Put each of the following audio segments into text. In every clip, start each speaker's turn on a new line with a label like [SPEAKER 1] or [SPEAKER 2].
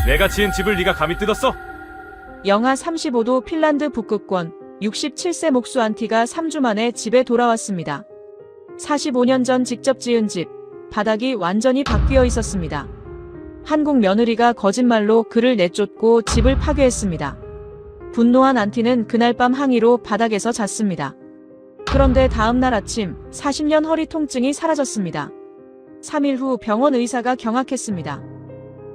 [SPEAKER 1] 내가 지은 집을 네가 감히 뜯었어?
[SPEAKER 2] 영하 35도 핀란드 북극권 67세 목수 안티가 3주 만에 집에 돌아왔습니다. 45년 전 직접 지은 집, 바닥이 완전히 바뀌어 있었습니다. 한국 며느리가 거짓말로 그를 내쫓고 집을 파괴했습니다. 분노한 안티는 그날 밤 항의로 바닥에서 잤습니다. 그런데 다음 날 아침 40년 허리 통증이 사라졌습니다. 3일 후 병원 의사가 경악했습니다.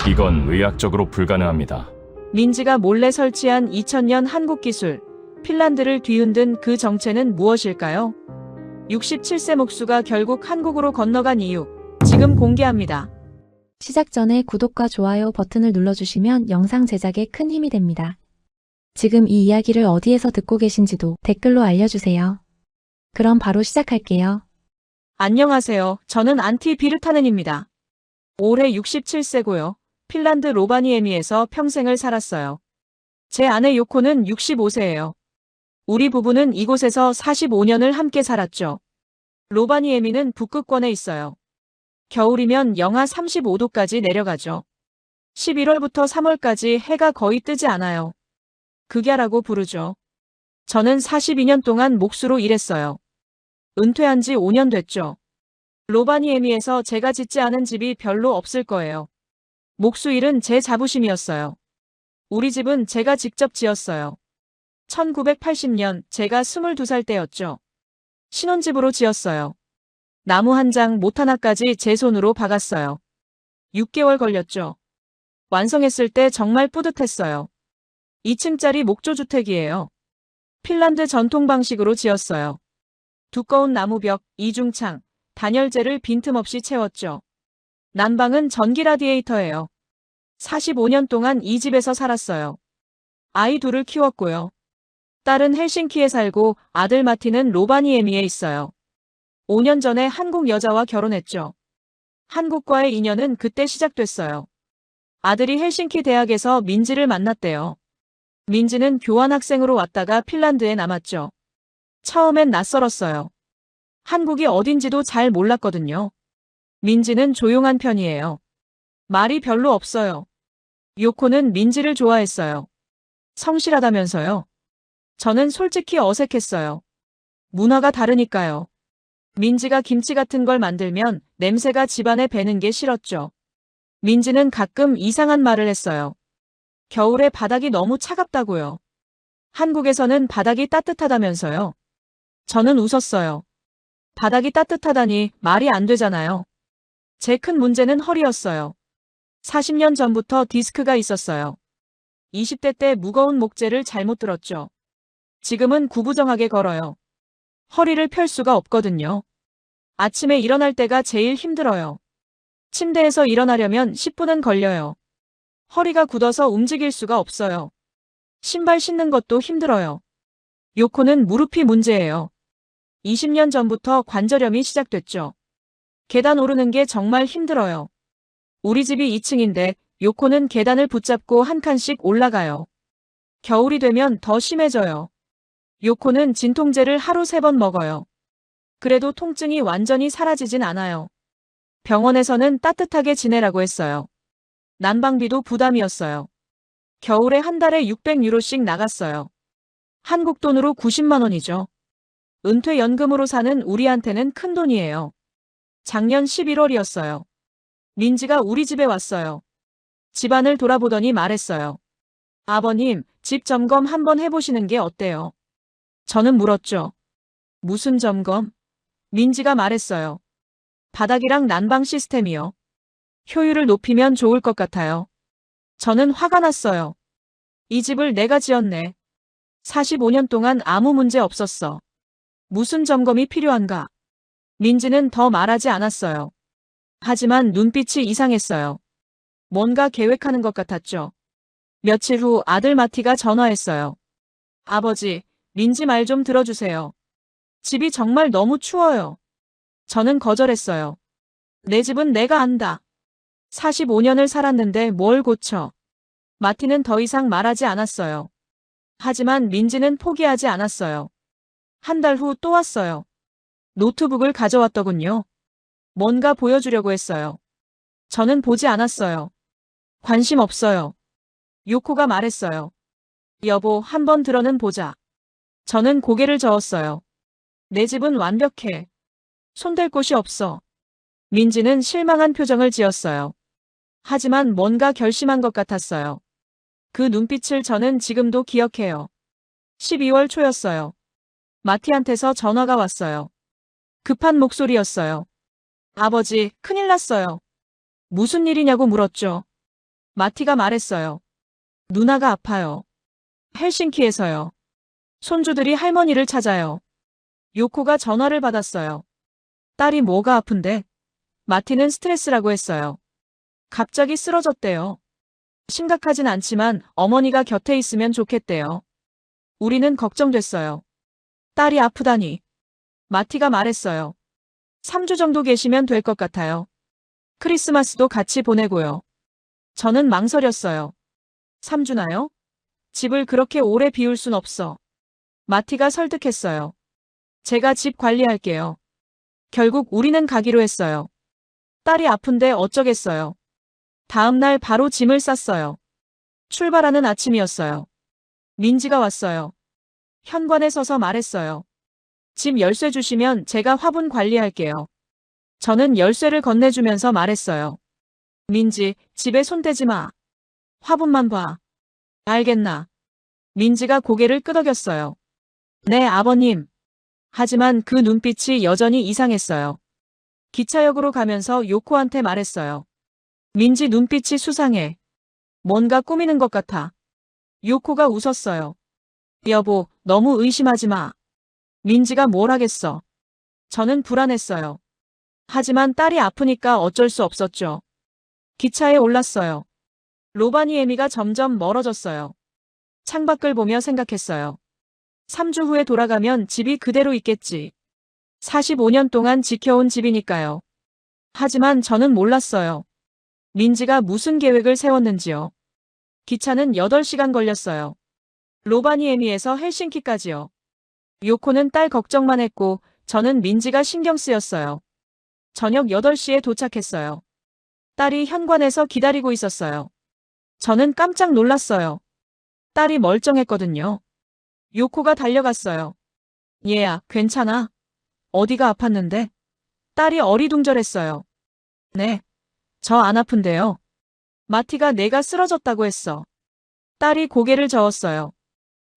[SPEAKER 1] 이건 의학적으로 불가능합니다.
[SPEAKER 2] 민지가 몰래 설치한 2000년 한국 기술, 핀란드를 뒤흔든 그 정체는 무엇일까요? 67세 목수가 결국 한국으로 건너간 이유, 지금 공개합니다.
[SPEAKER 3] 시작 전에 구독과 좋아요 버튼을 눌러주시면 영상 제작에 큰 힘이 됩니다. 지금 이 이야기를 어디에서 듣고 계신지도 댓글로 알려주세요. 그럼 바로 시작할게요.
[SPEAKER 2] 안녕하세요. 저는 안티 비르타넨입니다. 올해 67세고요. 핀란드 로바니에미에서 평생을 살았어요. 제 아내 요코는 65세예요. 우리 부부는 이곳에서 45년을 함께 살았죠. 로바니에미는 북극권에 있어요. 겨울이면 영하 35도까지 내려가죠. 11월부터 3월까지 해가 거의 뜨지 않아요. 극야라고 부르죠. 저는 42년 동안 목수로 일했어요. 은퇴한 지 5년 됐죠. 로바니에미에서 제가 짓지 않은 집이 별로 없을 거예요. 목수 일은 제 자부심이었어요. 우리 집은 제가 직접 지었어요. 1980년 제가 22살 때였죠. 신혼집으로 지었어요. 나무 한 장 못 하나까지 제 손으로 박았어요. 6개월 걸렸죠. 완성했을 때 정말 뿌듯했어요. 2층짜리 목조주택이에요. 핀란드 전통 방식으로 지었어요. 두꺼운 나무벽, 이중창, 단열재를 빈틈없이 채웠죠. 난방은 전기 라디에이터예요. 45년 동안 이 집에서 살았어요. 아이 둘을 키웠고요. 딸은 헬싱키에 살고 아들 마티는 로바니에미에 있어요. 5년 전에 한국 여자와 결혼했죠. 한국과의 인연은 그때 시작됐어요. 아들이 헬싱키 대학에서 민지를 만났대요. 민지는 교환학생으로 왔다가 핀란드에 남았죠. 처음엔 낯설었어요. 한국이 어딘지도 잘 몰랐거든요. 민지는 조용한 편이에요. 말이 별로 없어요. 요코는 민지를 좋아했어요. 성실하다면서요. 저는 솔직히 어색했어요. 문화가 다르니까요. 민지가 김치 같은 걸 만들면 냄새가 집안에 배는 게 싫었죠. 민지는 가끔 이상한 말을 했어요. 겨울에 바닥이 너무 차갑다고요. 한국에서는 바닥이 따뜻하다면서요. 저는 웃었어요. 바닥이 따뜻하다니 말이 안 되잖아요. 제 큰 문제는 허리였어요. 40년 전부터 디스크가 있었어요. 20대 때 무거운 목재를 잘못 들었죠. 지금은 구부정하게 걸어요. 허리를 펼 수가 없거든요. 아침에 일어날 때가 제일 힘들어요. 침대에서 일어나려면 10분은 걸려요. 허리가 굳어서 움직일 수가 없어요. 신발 신는 것도 힘들어요. 요코는 무릎이 문제예요. 20년 전부터 관절염이 시작됐죠. 계단 오르는 게 정말 힘들어요. 우리 집이 2층인데 요코는 계단을 붙잡고 한 칸씩 올라가요. 겨울이 되면 더 심해져요. 요코는 진통제를 하루 3번 먹어요. 그래도 통증이 완전히 사라지진 않아요. 병원에서는 따뜻하게 지내라고 했어요. 난방비도 부담이었어요. 겨울에 한 달에 600유로씩 나갔어요. 한국 돈으로 90만 원이죠. 은퇴연금으로 사는 우리한테는 큰 돈이에요. 작년 11월이었어요. 민지가 우리 집에 왔어요. 집안을 돌아보더니 말했어요. 아버님, 집 점검 한번 해보시는 게 어때요? 저는 물었죠. 무슨 점검? 민지가 말했어요. 바닥이랑 난방 시스템이요. 효율을 높이면 좋을 것 같아요. 저는 화가 났어요. 이 집을 내가 지었네. 45년 동안 아무 문제 없었어. 무슨 점검이 필요한가? 민지는 더 말하지 않았어요. 하지만 눈빛이 이상했어요. 뭔가 계획하는 것 같았죠. 며칠 후 아들 마티가 전화했어요. 아버지, 민지 말 좀 들어주세요. 집이 정말 너무 추워요. 저는 거절했어요. 내 집은 내가 안다. 45년을 살았는데 뭘 고쳐. 마티는 더 이상 말하지 않았어요. 하지만 민지는 포기하지 않았어요. 한 달 후 또 왔어요. 노트북을 가져왔더군요. 뭔가 보여주려고 했어요. 저는 보지 않았어요. 관심 없어요. 요코가 말했어요. 여보, 한번 들어는 보자. 저는 고개를 저었어요. 내 집은 완벽해. 손댈 곳이 없어. 민지는 실망한 표정을 지었어요. 하지만 뭔가 결심한 것 같았어요. 그 눈빛을 저는 지금도 기억해요. 12월 초였어요. 마티한테서 전화가 왔어요. 급한 목소리였어요. 아버지, 큰일 났어요. 무슨 일이냐고 물었죠. 마티가 말했어요. 누나가 아파요. 헬싱키에서요. 손주들이 할머니를 찾아요. 요코가 전화를 받았어요. 딸이 뭐가 아픈데? 마티는 스트레스라고 했어요. 갑자기 쓰러졌대요. 심각하진 않지만 어머니가 곁에 있으면 좋겠대요. 우리는 걱정됐어요. 딸이 아프다니. 마티가 말했어요. 3주 정도 계시면 될 것 같아요. 크리스마스도 같이 보내고요. 저는 망설였어요. 3주나요? 집을 그렇게 오래 비울 순 없어. 마티가 설득했어요. 제가 집 관리할게요. 결국 우리는 가기로 했어요. 딸이 아픈데 어쩌겠어요. 다음 날 바로 짐을 쌌어요. 출발하는 아침이었어요. 민지가 왔어요. 현관에 서서 말했어요. 집 열쇠 주시면 제가 화분 관리할게요. 저는 열쇠를 건네주면서 말했어요. 민지, 집에 손대지 마. 화분만 봐. 알겠나? 민지가 고개를 끄덕였어요. 네, 아버님. 하지만 그 눈빛이 여전히 이상했어요. 기차역으로 가면서 요코한테 말했어요. 민지 눈빛이 수상해. 뭔가 꾸미는 것 같아. 요코가 웃었어요. 여보, 너무 의심하지 마. 민지가 뭘 하겠어. 저는 불안했어요. 하지만 딸이 아프니까 어쩔 수 없었죠. 기차에 올랐어요. 로바니에미가 점점 멀어졌어요. 창밖을 보며 생각했어요. 3주 후에 돌아가면 집이 그대로 있겠지. 45년 동안 지켜온 집이니까요. 하지만 저는 몰랐어요. 민지가 무슨 계획을 세웠는지요. 기차는 8시간 걸렸어요. 로바니에미에서 헬싱키까지요. 요코는 딸 걱정만 했고 저는 민지가 신경 쓰였어요. 저녁 8시에 도착했어요. 딸이 현관에서 기다리고 있었어요. 저는 깜짝 놀랐어요. 딸이 멀쩡했거든요. 요코가 달려갔어요. 얘야, 괜찮아? 어디가 아팠는데? 딸이 어리둥절했어요. 네. 저 안 아픈데요. 마티가 내가 쓰러졌다고 했어. 딸이 고개를 저었어요.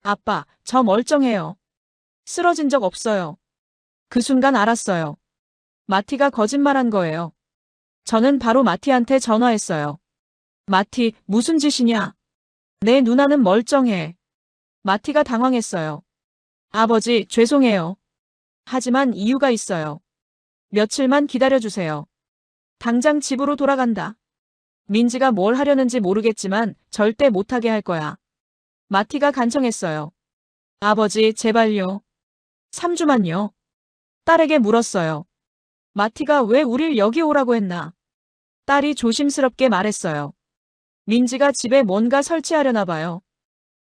[SPEAKER 2] 아빠, 저 멀쩡해요. 쓰러진 적 없어요. 그 순간 알았어요. 마티가 거짓말한 거예요. 저는 바로 마티한테 전화했어요. 마티, 무슨 짓이냐? 내 누나는 멀쩡해. 마티가 당황했어요. 아버지, 죄송해요. 하지만 이유가 있어요. 며칠만 기다려주세요. 당장 집으로 돌아간다. 민지가 뭘 하려는지 모르겠지만 절대 못하게 할 거야. 마티가 간청했어요. 아버지, 제발요. 3주만요. 딸에게 물었어요. 마티가 왜 우릴 여기 오라고 했나? 딸이 조심스럽게 말했어요. 민지가 집에 뭔가 설치하려나 봐요.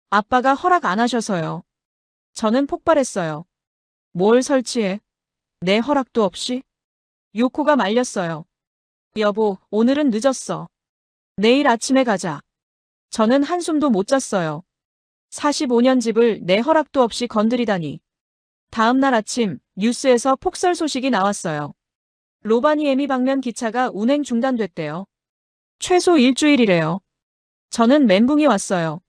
[SPEAKER 2] 아빠가 허락 안 하셔서요. 저는 폭발했어요. 뭘 설치해? 내 허락도 없이? 요코가 말렸어요. 여보, 오늘은 늦었어. 내일 아침에 가자. 저는 한숨도 못 잤어요. 45년 집을 내 허락도 없이 건드리다니. 다음 날 아침 뉴스에서 폭설 소식이 나왔어요. 로바니에미 방면 기차가 운행 중단됐대요. 최소 일주일이래요. 저는 멘붕이 왔어요.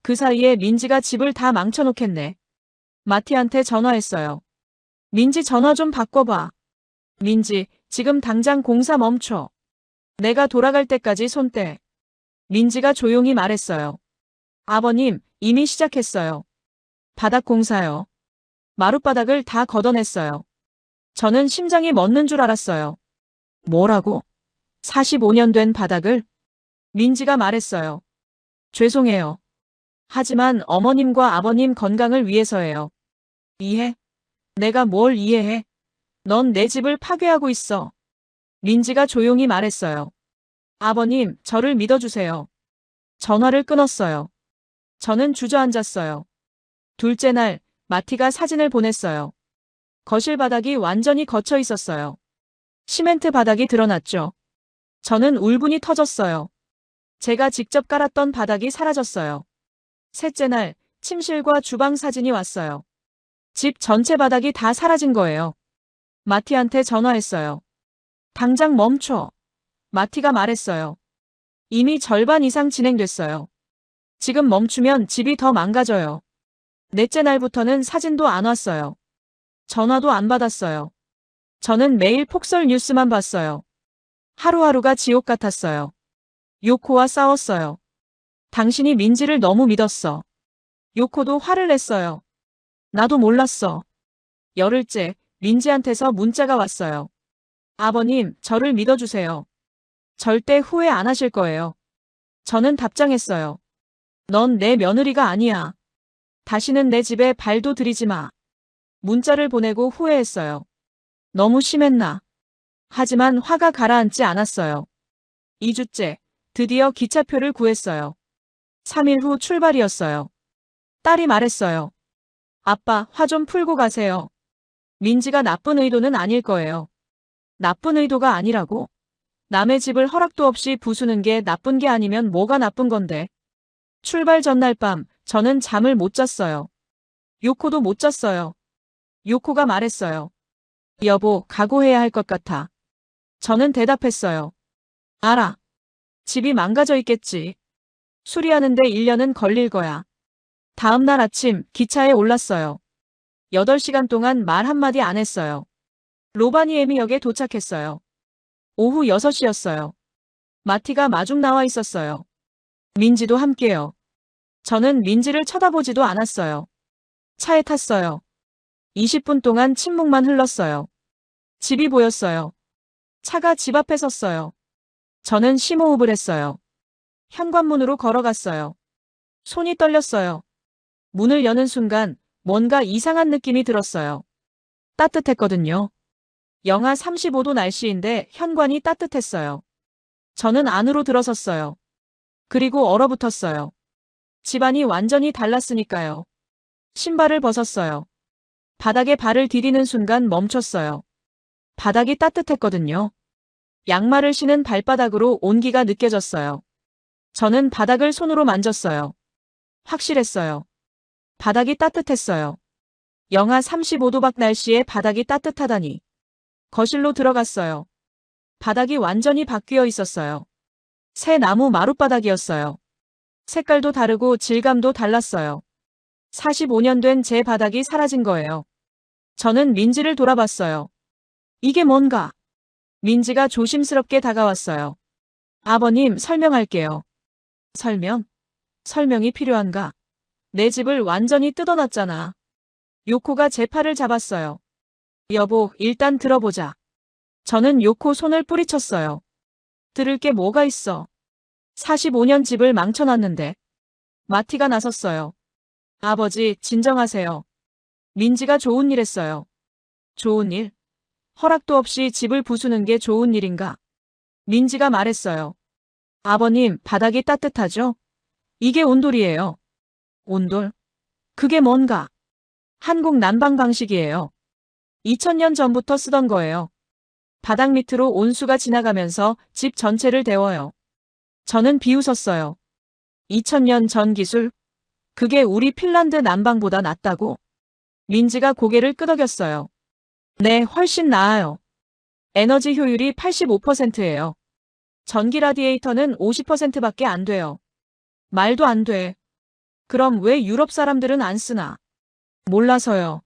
[SPEAKER 2] 그 사이에 민지가 집을 다 망쳐놓겠네. 마티한테 전화했어요. 민지 전화 좀 바꿔봐. 민지, 지금 당장 공사 멈춰. 내가 돌아갈 때까지 손 떼. 민지가 조용히 말했어요. 아버님, 이미 시작했어요. 바닥 공사요. 마룻바닥을 다 걷어냈어요. 저는 심장이 멎는 줄 알았어요. 뭐라고? 45년 된 바닥을? 민지가 말했어요. 죄송해요. 하지만 어머님과 아버님 건강을 위해서예요. 이해? 내가 뭘 이해해? 넌 내 집을 파괴하고 있어. 민지가 조용히 말했어요. 아버님, 저를 믿어주세요. 전화를 끊었어요. 저는 주저앉았어요. 둘째 날, 마티가 사진을 보냈어요. 거실 바닥이 완전히 걷혀 있었어요. 시멘트 바닥이 드러났죠. 저는 울분이 터졌어요. 제가 직접 깔았던 바닥이 사라졌어요. 셋째 날, 침실과 주방 사진이 왔어요. 집 전체 바닥이 다 사라진 거예요. 마티한테 전화했어요. 당장 멈춰. 마티가 말했어요. 이미 절반 이상 진행됐어요. 지금 멈추면 집이 더 망가져요. 넷째 날부터는 사진도 안 왔어요. 전화도 안 받았어요. 저는 매일 폭설 뉴스만 봤어요. 하루하루가 지옥 같았어요. 요코와 싸웠어요. 당신이 민지를 너무 믿었어. 요코도 화를 냈어요. 나도 몰랐어. 열흘째, 민지한테서 문자가 왔어요. 아버님, 저를 믿어주세요. 절대 후회 안 하실 거예요. 저는 답장했어요. 넌 내 며느리가 아니야. 다시는 내 집에 발도 들이지 마. 문자를 보내고 후회했어요. 너무 심했나. 하지만 화가 가라앉지 않았어요. 2주째, 드디어 기차표를 구했어요. 3일 후 출발이었어요. 딸이 말했어요. 아빠, 화 좀 풀고 가세요. 민지가 나쁜 의도는 아닐 거예요. 나쁜 의도가 아니라고? 남의 집을 허락도 없이 부수는 게 나쁜 게 아니면 뭐가 나쁜 건데. 출발 전날 밤, 저는 잠을 못 잤어요. 요코도 못 잤어요. 요코가 말했어요. 여보, 각오해야 할 것 같아. 저는 대답했어요. 알아. 집이 망가져 있겠지. 수리하는데 1년은 걸릴 거야. 다음 날 아침 기차에 올랐어요. 8시간 동안 말 한마디 안 했어요. 로바니에미역에 도착했어요. 오후 6시였어요. 마티가 마중 나와 있었어요. 민지도 함께요. 저는 민지를 쳐다보지도 않았어요. 차에 탔어요. 20분 동안 침묵만 흘렀어요. 집이 보였어요. 차가 집 앞에 섰어요. 저는 심호흡을 했어요. 현관문으로 걸어갔어요. 손이 떨렸어요. 문을 여는 순간 뭔가 이상한 느낌이 들었어요. 따뜻했거든요. 영하 35도 날씨인데 현관이 따뜻했어요. 저는 안으로 들어섰어요. 그리고 얼어붙었어요. 집안이 완전히 달랐으니까요. 신발을 벗었어요. 바닥에 발을 디디는 순간 멈췄어요. 바닥이 따뜻했거든요. 양말을 신은 발바닥으로 온기가 느껴졌어요. 저는 바닥을 손으로 만졌어요. 확실했어요. 바닥이 따뜻했어요. 영하 35도 밖 날씨에 바닥이 따뜻하다니. 거실로 들어갔어요. 바닥이 완전히 바뀌어 있었어요. 새 나무 마룻바닥이었어요. 색깔도 다르고 질감도 달랐어요. 45년 된 제 바닥이 사라진 거예요. 저는 민지를 돌아봤어요. 이게 뭔가? 민지가 조심스럽게 다가왔어요. 아버님, 설명할게요. 설명? 설명이 필요한가? 내 집을 완전히 뜯어놨잖아. 요코가 제 팔을 잡았어요. 여보, 일단 들어보자. 저는 요코 손을 뿌리쳤어요. 들을 게 뭐가 있어. 45년 집을 망쳐놨는데. 마티가 나섰어요. 아버지, 진정하세요. 민지가 좋은 일 했어요. 좋은 일? 허락도 없이 집을 부수는 게 좋은 일인가? 민지가 말했어요. 아버님, 바닥이 따뜻하죠? 이게 온돌이에요. 온돌? 그게 뭔가? 한국 난방 방식이에요. 2000년 전부터 쓰던 거예요. 바닥 밑으로 온수가 지나가면서 집 전체를 데워요. 저는 비웃었어요. 2000년 전 기술? 그게 우리 핀란드 난방보다 낫다고? 민지가 고개를 끄덕였어요. 네, 훨씬 나아요. 에너지 효율이 85%예요. 전기 라디에이터는 50%밖에 안 돼요. 말도 안 돼. 그럼 왜 유럽 사람들은 안 쓰나? 몰라서요.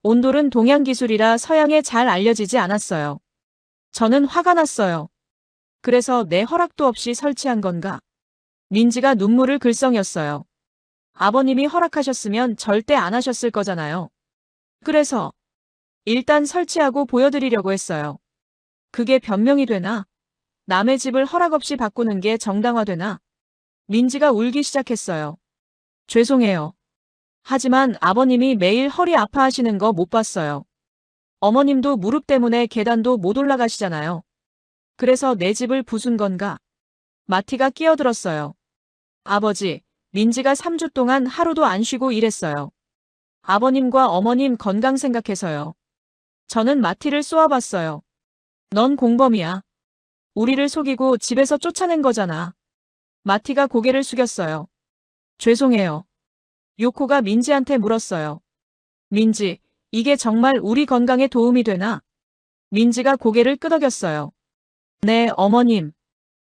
[SPEAKER 2] 온돌은 동양 기술이라 서양에 잘 알려지지 않았어요. 저는 화가 났어요. 그래서 내 허락도 없이 설치한 건가? 민지가 눈물을 글썽였어요. 아버님이 허락하셨으면 절대 안 하셨을 거잖아요. 그래서 일단 설치하고 보여드리려고 했어요. 그게 변명이 되나? 남의 집을 허락 없이 바꾸는 게 정당화되나? 민지가 울기 시작했어요. 죄송해요. 하지만 아버님이 매일 허리 아파하시는 거 못 봤어요. 어머님도 무릎 때문에 계단도 못 올라가시잖아요. 그래서 내 집을 부순 건가? 마티가 끼어들었어요. 아버지, 민지가 3주 동안 하루도 안 쉬고 일했어요. 아버님과 어머님 건강 생각해서요. 저는 마티를 쏘아봤어요. 넌 공범이야. 우리를 속이고 집에서 쫓아낸 거잖아. 마티가 고개를 숙였어요. 죄송해요. 요코가 민지한테 물었어요. 민지, 이게 정말 우리 건강에 도움이 되나? 민지가 고개를 끄덕였어요. 네, 어머님.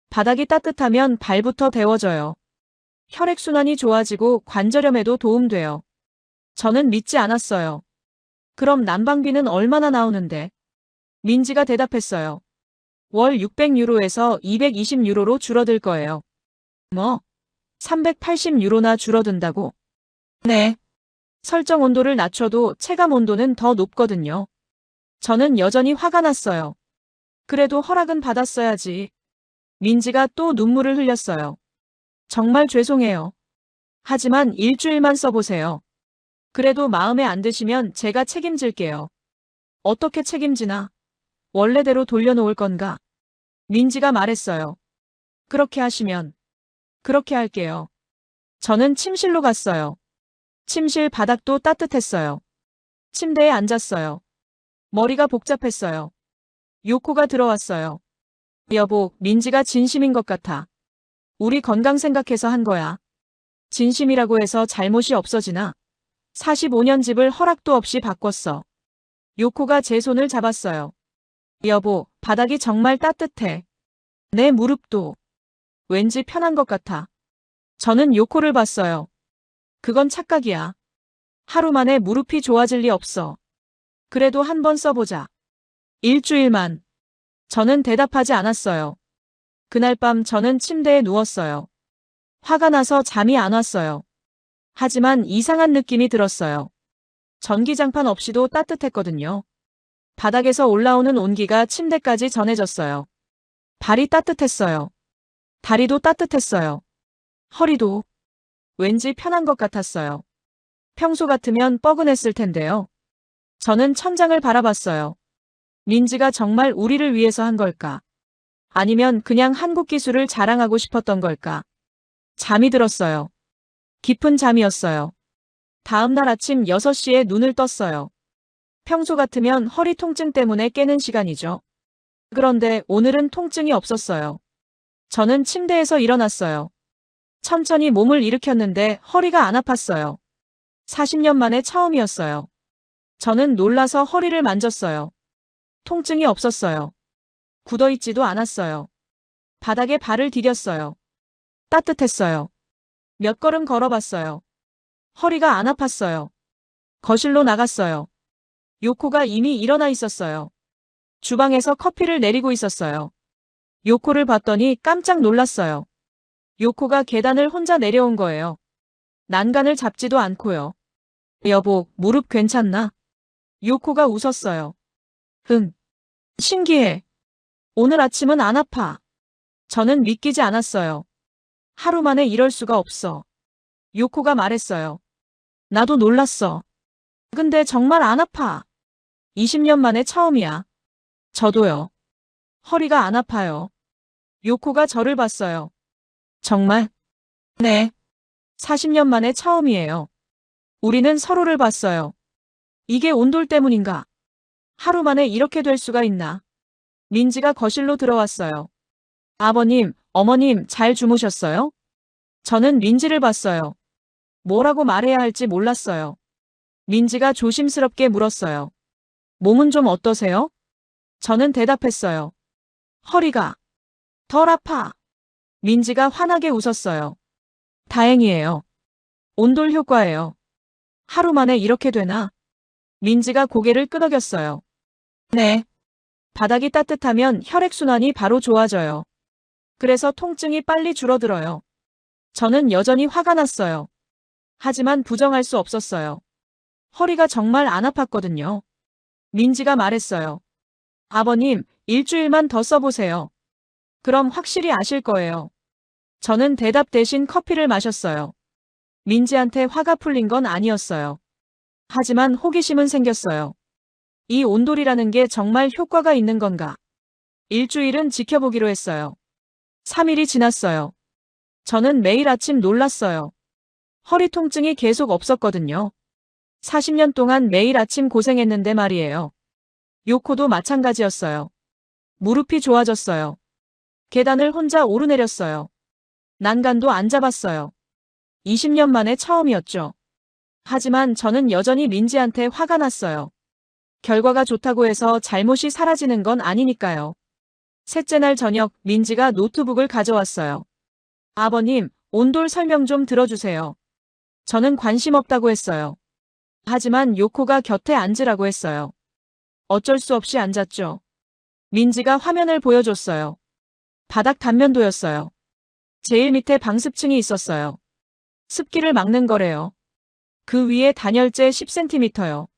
[SPEAKER 2] 바닥이 따뜻하면 발부터 데워져요. 혈액순환이 좋아지고 관절염에도 도움돼요. 저는 믿지 않았어요. 그럼 난방비는 얼마나 나오는데? 민지가 대답했어요. 월 600유로에서 220유로로 줄어들 거예요. 뭐? 380유로나 줄어든다고? 네. 설정 온도를 낮춰도 체감 온도는 더 높거든요. 저는 여전히 화가 났어요. 그래도 허락은 받았어야지. 민지가 또 눈물을 흘렸어요. 정말 죄송해요. 하지만 일주일만 써보세요. 그래도 마음에 안 드시면 제가 책임질게요. 어떻게 책임지나? 원래대로 돌려놓을 건가? 민지가 말했어요. 그렇게 하시면. 그렇게 할게요. 저는 침실로 갔어요. 침실 바닥도 따뜻했어요. 침대에 앉았어요. 머리가 복잡했어요. 요코가 들어왔어요. 여보, 민지가 진심인 것 같아. 우리 건강 생각해서 한 거야. 진심이라고 해서 잘못이 없어지나? 45년 집을 허락도 없이 바꿨어. 요코가 제 손을 잡았어요. 여보, 바닥이 정말 따뜻해. 내 무릎도. 왠지 편한 것 같아. 저는 요코를 봤어요. 그건 착각이야. 하루 만에 무릎이 좋아질 리 없어. 그래도 한번 써보자. 일주일만. 저는 대답하지 않았어요. 그날 밤 저는 침대에 누웠어요. 화가 나서 잠이 안 왔어요. 하지만 이상한 느낌이 들었어요. 전기장판 없이도 따뜻했거든요. 바닥에서 올라오는 온기가 침대까지 전해졌어요. 발이 따뜻했어요. 다리도 따뜻했어요. 허리도. 왠지 편한 것 같았어요. 평소 같으면 뻐근했을 텐데요. 저는 천장을 바라봤어요. 민지가 정말 우리를 위해서 한 걸까? 아니면 그냥 한국 기술을 자랑하고 싶었던 걸까? 잠이 들었어요. 깊은 잠이었어요. 다음 날 아침 6시에 눈을 떴어요. 평소 같으면 허리 통증 때문에 깨는 시간이죠. 그런데 오늘은 통증이 없었어요. 저는 침대에서 일어났어요. 천천히 몸을 일으켰는데 허리가 안 아팠어요. 40년 만에 처음이었어요. 저는 놀라서 허리를 만졌어요. 통증이 없었어요. 굳어있지도 않았어요. 바닥에 발을 디뎠어요. 따뜻했어요. 몇 걸음 걸어봤어요. 허리가 안 아팠어요. 거실로 나갔어요. 요코가 이미 일어나 있었어요. 주방에서 커피를 내리고 있었어요. 요코를 봤더니 깜짝 놀랐어요. 요코가 계단을 혼자 내려온 거예요. 난간을 잡지도 않고요. 여보, 무릎 괜찮나? 요코가 웃었어요. 응. 신기해. 오늘 아침은 안 아파. 저는 믿기지 않았어요. 하루 만에 이럴 수가 없어. 요코가 말했어요. 나도 놀랐어. 근데 정말 안 아파. 20년 만에 처음이야. 저도요. 허리가 안 아파요. 요코가 저를 봤어요. 정말? 네. 40년 만에 처음이에요. 우리는 서로를 봤어요. 이게 온돌 때문인가? 하루 만에 이렇게 될 수가 있나? 민지가 거실로 들어왔어요. 아버님, 어머님 잘 주무셨어요? 저는 민지를 봤어요. 뭐라고 말해야 할지 몰랐어요. 민지가 조심스럽게 물었어요. 몸은 좀 어떠세요? 저는 대답했어요. 허리가 덜 아파. 민지가 환하게 웃었어요. 다행이에요. 온돌 효과예요. 하루 만에 이렇게 되나? 민지가 고개를 끄덕였어요. 네. 바닥이 따뜻하면 혈액순환이 바로 좋아져요. 그래서 통증이 빨리 줄어들어요. 저는 여전히 화가 났어요. 하지만 부정할 수 없었어요. 허리가 정말 안 아팠거든요. 민지가 말했어요. 아버님, 일주일만 더 써보세요. 그럼 확실히 아실 거예요. 저는 대답 대신 커피를 마셨어요. 민지한테 화가 풀린 건 아니었어요. 하지만 호기심은 생겼어요. 이 온돌이라는 게 정말 효과가 있는 건가? 일주일은 지켜보기로 했어요. 3일이 지났어요. 저는 매일 아침 놀랐어요. 허리 통증이 계속 없었거든요. 40년 동안 매일 아침 고생했는데 말이에요. 요코도 마찬가지였어요. 무릎이 좋아졌어요. 계단을 혼자 오르내렸어요. 난간도 안 잡았어요. 20년 만에 처음이었죠. 하지만 저는 여전히 민지한테 화가 났어요. 결과가 좋다고 해서 잘못이 사라지는 건 아니니까요. 셋째 날 저녁 민지가 노트북을 가져왔어요. 아버님, 온돌 설명 좀 들어주세요. 저는 관심 없다고 했어요. 하지만 요코가 곁에 앉으라고 했어요. 어쩔 수 없이 앉았죠. 민지가 화면을 보여줬어요. 바닥 단면도였어요. 제일 밑에 방습층이 있었어요. 습기를 막는 거래요. 그 위에 단열재 10cm요.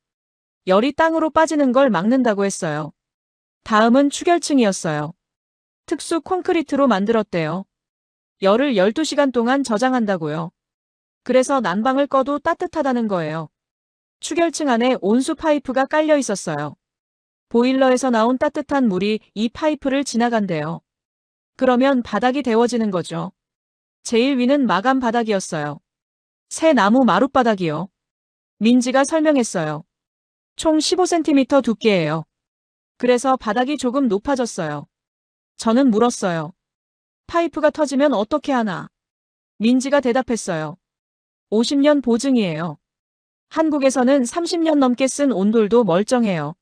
[SPEAKER 2] 열이 땅으로 빠지는 걸 막는다고 했어요. 다음은 추결층이었어요. 특수 콘크리트로 만들었대요. 열을 12시간 동안 저장한다고요. 그래서 난방을 꺼도 따뜻하다는 거예요. 추결층 안에 온수 파이프가 깔려 있었어요. 보일러에서 나온 따뜻한 물이 이 파이프를 지나간대요. 그러면 바닥이 데워지는 거죠. 제일 위는 마감 바닥이었어요. 새 나무 마룻바닥이요. 민지가 설명했어요. 총 15cm 두께예요. 그래서 바닥이 조금 높아졌어요. 저는 물었어요. 파이프가 터지면 어떻게 하나? 민지가 대답했어요. 50년 보증이에요. 한국에서는 30년 넘게 쓴 온돌도 멀쩡해요.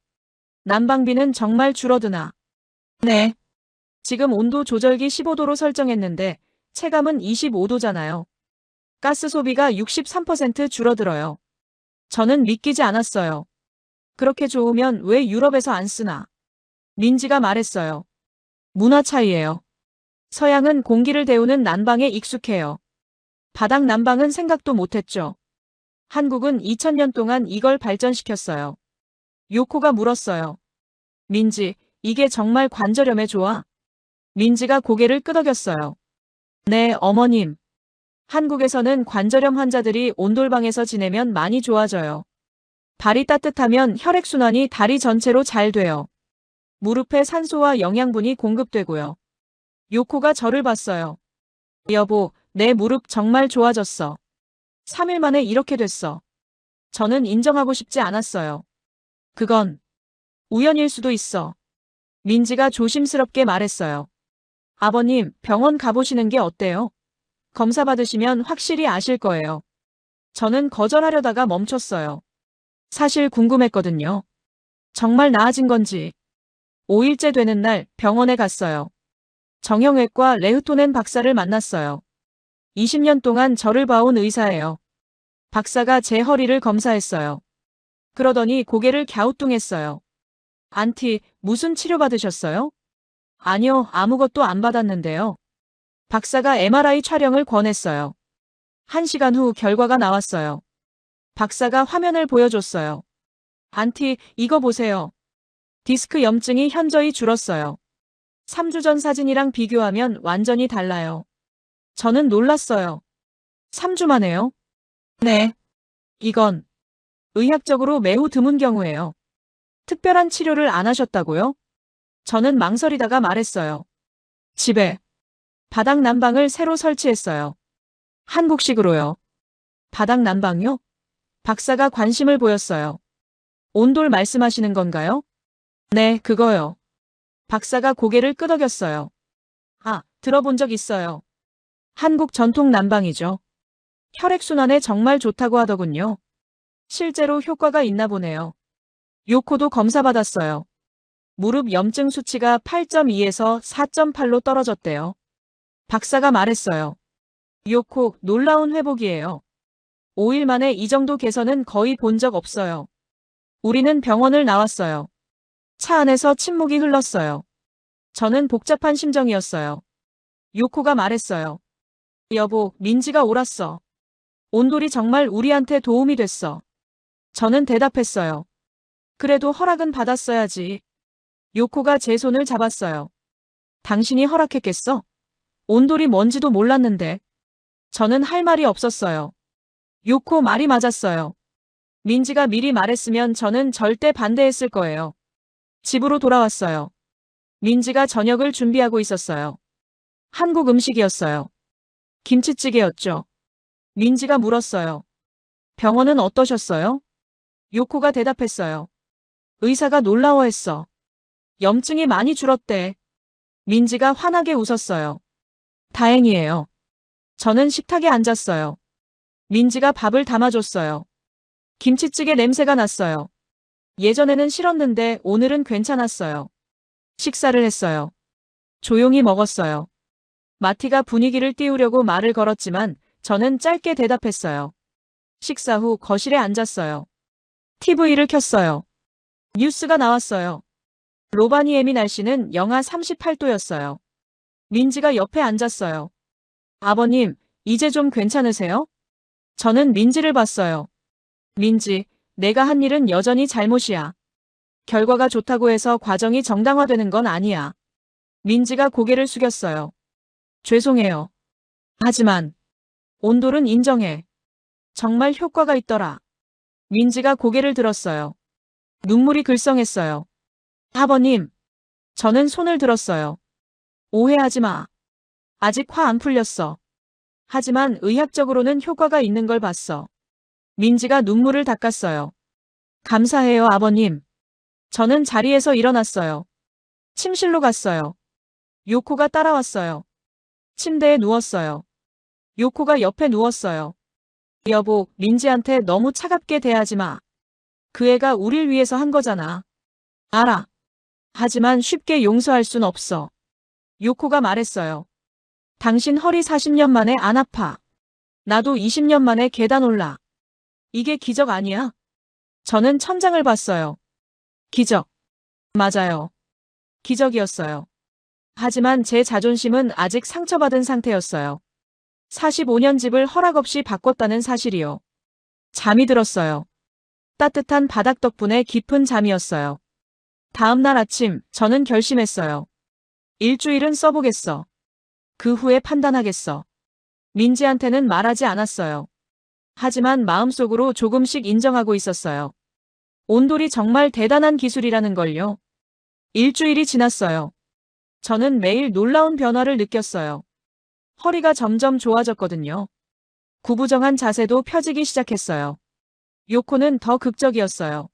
[SPEAKER 2] 난방비는 정말 줄어드나? 네. 지금 온도 조절기 15도로 설정했는데 체감은 25도잖아요. 가스 소비가 63% 줄어들어요. 저는 믿기지 않았어요. 그렇게 좋으면 왜 유럽에서 안 쓰나? 민지가 말했어요. 문화 차이예요. 서양은 공기를 데우는 난방에 익숙해요. 바닥 난방은 생각도 못했죠. 한국은 2000년 동안 이걸 발전시켰어요. 요코가 물었어요. 민지, 이게 정말 관절염에 좋아? 민지가 고개를 끄덕였어요. 네, 어머님. 한국에서는 관절염 환자들이 온돌방에서 지내면 많이 좋아져요. 발이 따뜻하면 혈액순환이 다리 전체로 잘 돼요. 무릎에 산소와 영양분이 공급되고요. 요코가 저를 봤어요. 여보, 내 무릎 정말 좋아졌어. 3일 만에 이렇게 됐어. 저는 인정하고 싶지 않았어요. 그건 우연일 수도 있어. 민지가 조심스럽게 말했어요. 아버님, 병원 가보시는 게 어때요? 검사 받으시면 확실히 아실 거예요. 저는 거절하려다가 멈췄어요. 사실 궁금했거든요. 정말 나아진 건지. 5일째 되는 날 병원에 갔어요. 정형외과 레흐토넨 박사를 만났어요. 20년 동안 저를 봐온 의사예요. 박사가 제 허리를 검사했어요. 그러더니 고개를 갸우뚱했어요. 안티, 무슨 치료 받으셨어요? 아니요, 아무것도 안 받았는데요. 박사가 MRI 촬영을 권했어요. 1시간 후 결과가 나왔어요. 박사가 화면을 보여줬어요. 안티, 이거 보세요. 디스크 염증이 현저히 줄었어요. 3주 전 사진이랑 비교하면 완전히 달라요. 저는 놀랐어요. 3주 만에요? 네. 이건 의학적으로 매우 드문 경우예요. 특별한 치료를 안 하셨다고요? 저는 망설이다가 말했어요. 집에 바닥 난방을 새로 설치했어요. 한국식으로요. 바닥 난방요? 박사가 관심을 보였어요. 온돌 말씀하시는 건가요? 네, 그거요. 박사가 고개를 끄덕였어요. 아, 들어본 적 있어요. 한국 전통 난방이죠. 혈액순환에 정말 좋다고 하더군요. 실제로 효과가 있나 보네요. 요코도 검사받았어요. 무릎 염증 수치가 8.2에서 4.8로 떨어졌대요. 박사가 말했어요. 요코, 놀라운 회복이에요. 5일 만에 이 정도 개선은 거의 본 적 없어요. 우리는 병원을 나왔어요. 차 안에서 침묵이 흘렀어요. 저는 복잡한 심정이었어요. 요코가 말했어요. 여보, 민지가 옳았어. 온돌이 정말 우리한테 도움이 됐어. 저는 대답했어요. 그래도 허락은 받았어야지. 요코가 제 손을 잡았어요. 당신이 허락했겠어? 온돌이 뭔지도 몰랐는데. 저는 할 말이 없었어요. 요코 말이 맞았어요. 민지가 미리 말했으면 저는 절대 반대했을 거예요. 집으로 돌아왔어요. 민지가 저녁을 준비하고 있었어요. 한국 음식이었어요. 김치찌개였죠. 민지가 물었어요. 병원은 어떠셨어요? 요코가 대답했어요. 의사가 놀라워했어. 염증이 많이 줄었대. 민지가 환하게 웃었어요. 다행이에요. 저는 식탁에 앉았어요. 민지가 밥을 담아줬어요. 김치찌개 냄새가 났어요. 예전에는 싫었는데 오늘은 괜찮았어요. 식사를 했어요. 조용히 먹었어요. 마티가 분위기를 띄우려고 말을 걸었지만 저는 짧게 대답했어요. 식사 후 거실에 앉았어요. TV를 켰어요. 뉴스가 나왔어요. 로바니에미 날씨는 영하 38도였어요. 민지가 옆에 앉았어요. 아버님, 이제 좀 괜찮으세요? 저는 민지를 봤어요. 민지, 내가 한 일은 여전히 잘못이야. 결과가 좋다고 해서 과정이 정당화되는 건 아니야. 민지가 고개를 숙였어요. 죄송해요. 하지만 온돌은 인정해. 정말 효과가 있더라. 민지가 고개를 들었어요. 눈물이 글썽했어요. 아버님, 저는 손을 들었어요. 오해하지 마. 아직 화 안 풀렸어. 하지만 의학적으로는 효과가 있는 걸 봤어. 민지가 눈물을 닦았어요. 감사해요, 아버님. 저는 자리에서 일어났어요. 침실로 갔어요. 요코가 따라왔어요. 침대에 누웠어요. 요코가 옆에 누웠어요. 여보, 민지한테 너무 차갑게 대하지 마. 그 애가 우릴 위해서 한 거잖아. 알아. 하지만 쉽게 용서할 순 없어. 요코가 말했어요. 당신 허리 40년 만에 안 아파. 나도 20년 만에 계단 올라. 이게 기적 아니야? 저는 천장을 봤어요. 기적. 맞아요. 기적이었어요. 하지만 제 자존심은 아직 상처받은 상태였어요. 45년 집을 허락 없이 바꿨다는 사실이요. 잠이 들었어요. 따뜻한 바닥 덕분에 깊은 잠이었어요. 다음 날 아침 저는 결심했어요. 일주일은 써보겠어. 그 후에 판단하겠어. 민지한테는 말하지 않았어요. 하지만 마음속으로 조금씩 인정하고 있었어요. 온돌이 정말 대단한 기술이라는 걸요. 일주일이 지났어요. 저는 매일 놀라운 변화를 느꼈어요. 허리가 점점 좋아졌거든요. 구부정한 자세도 펴지기 시작했어요. 요코는 더 극적이었어요.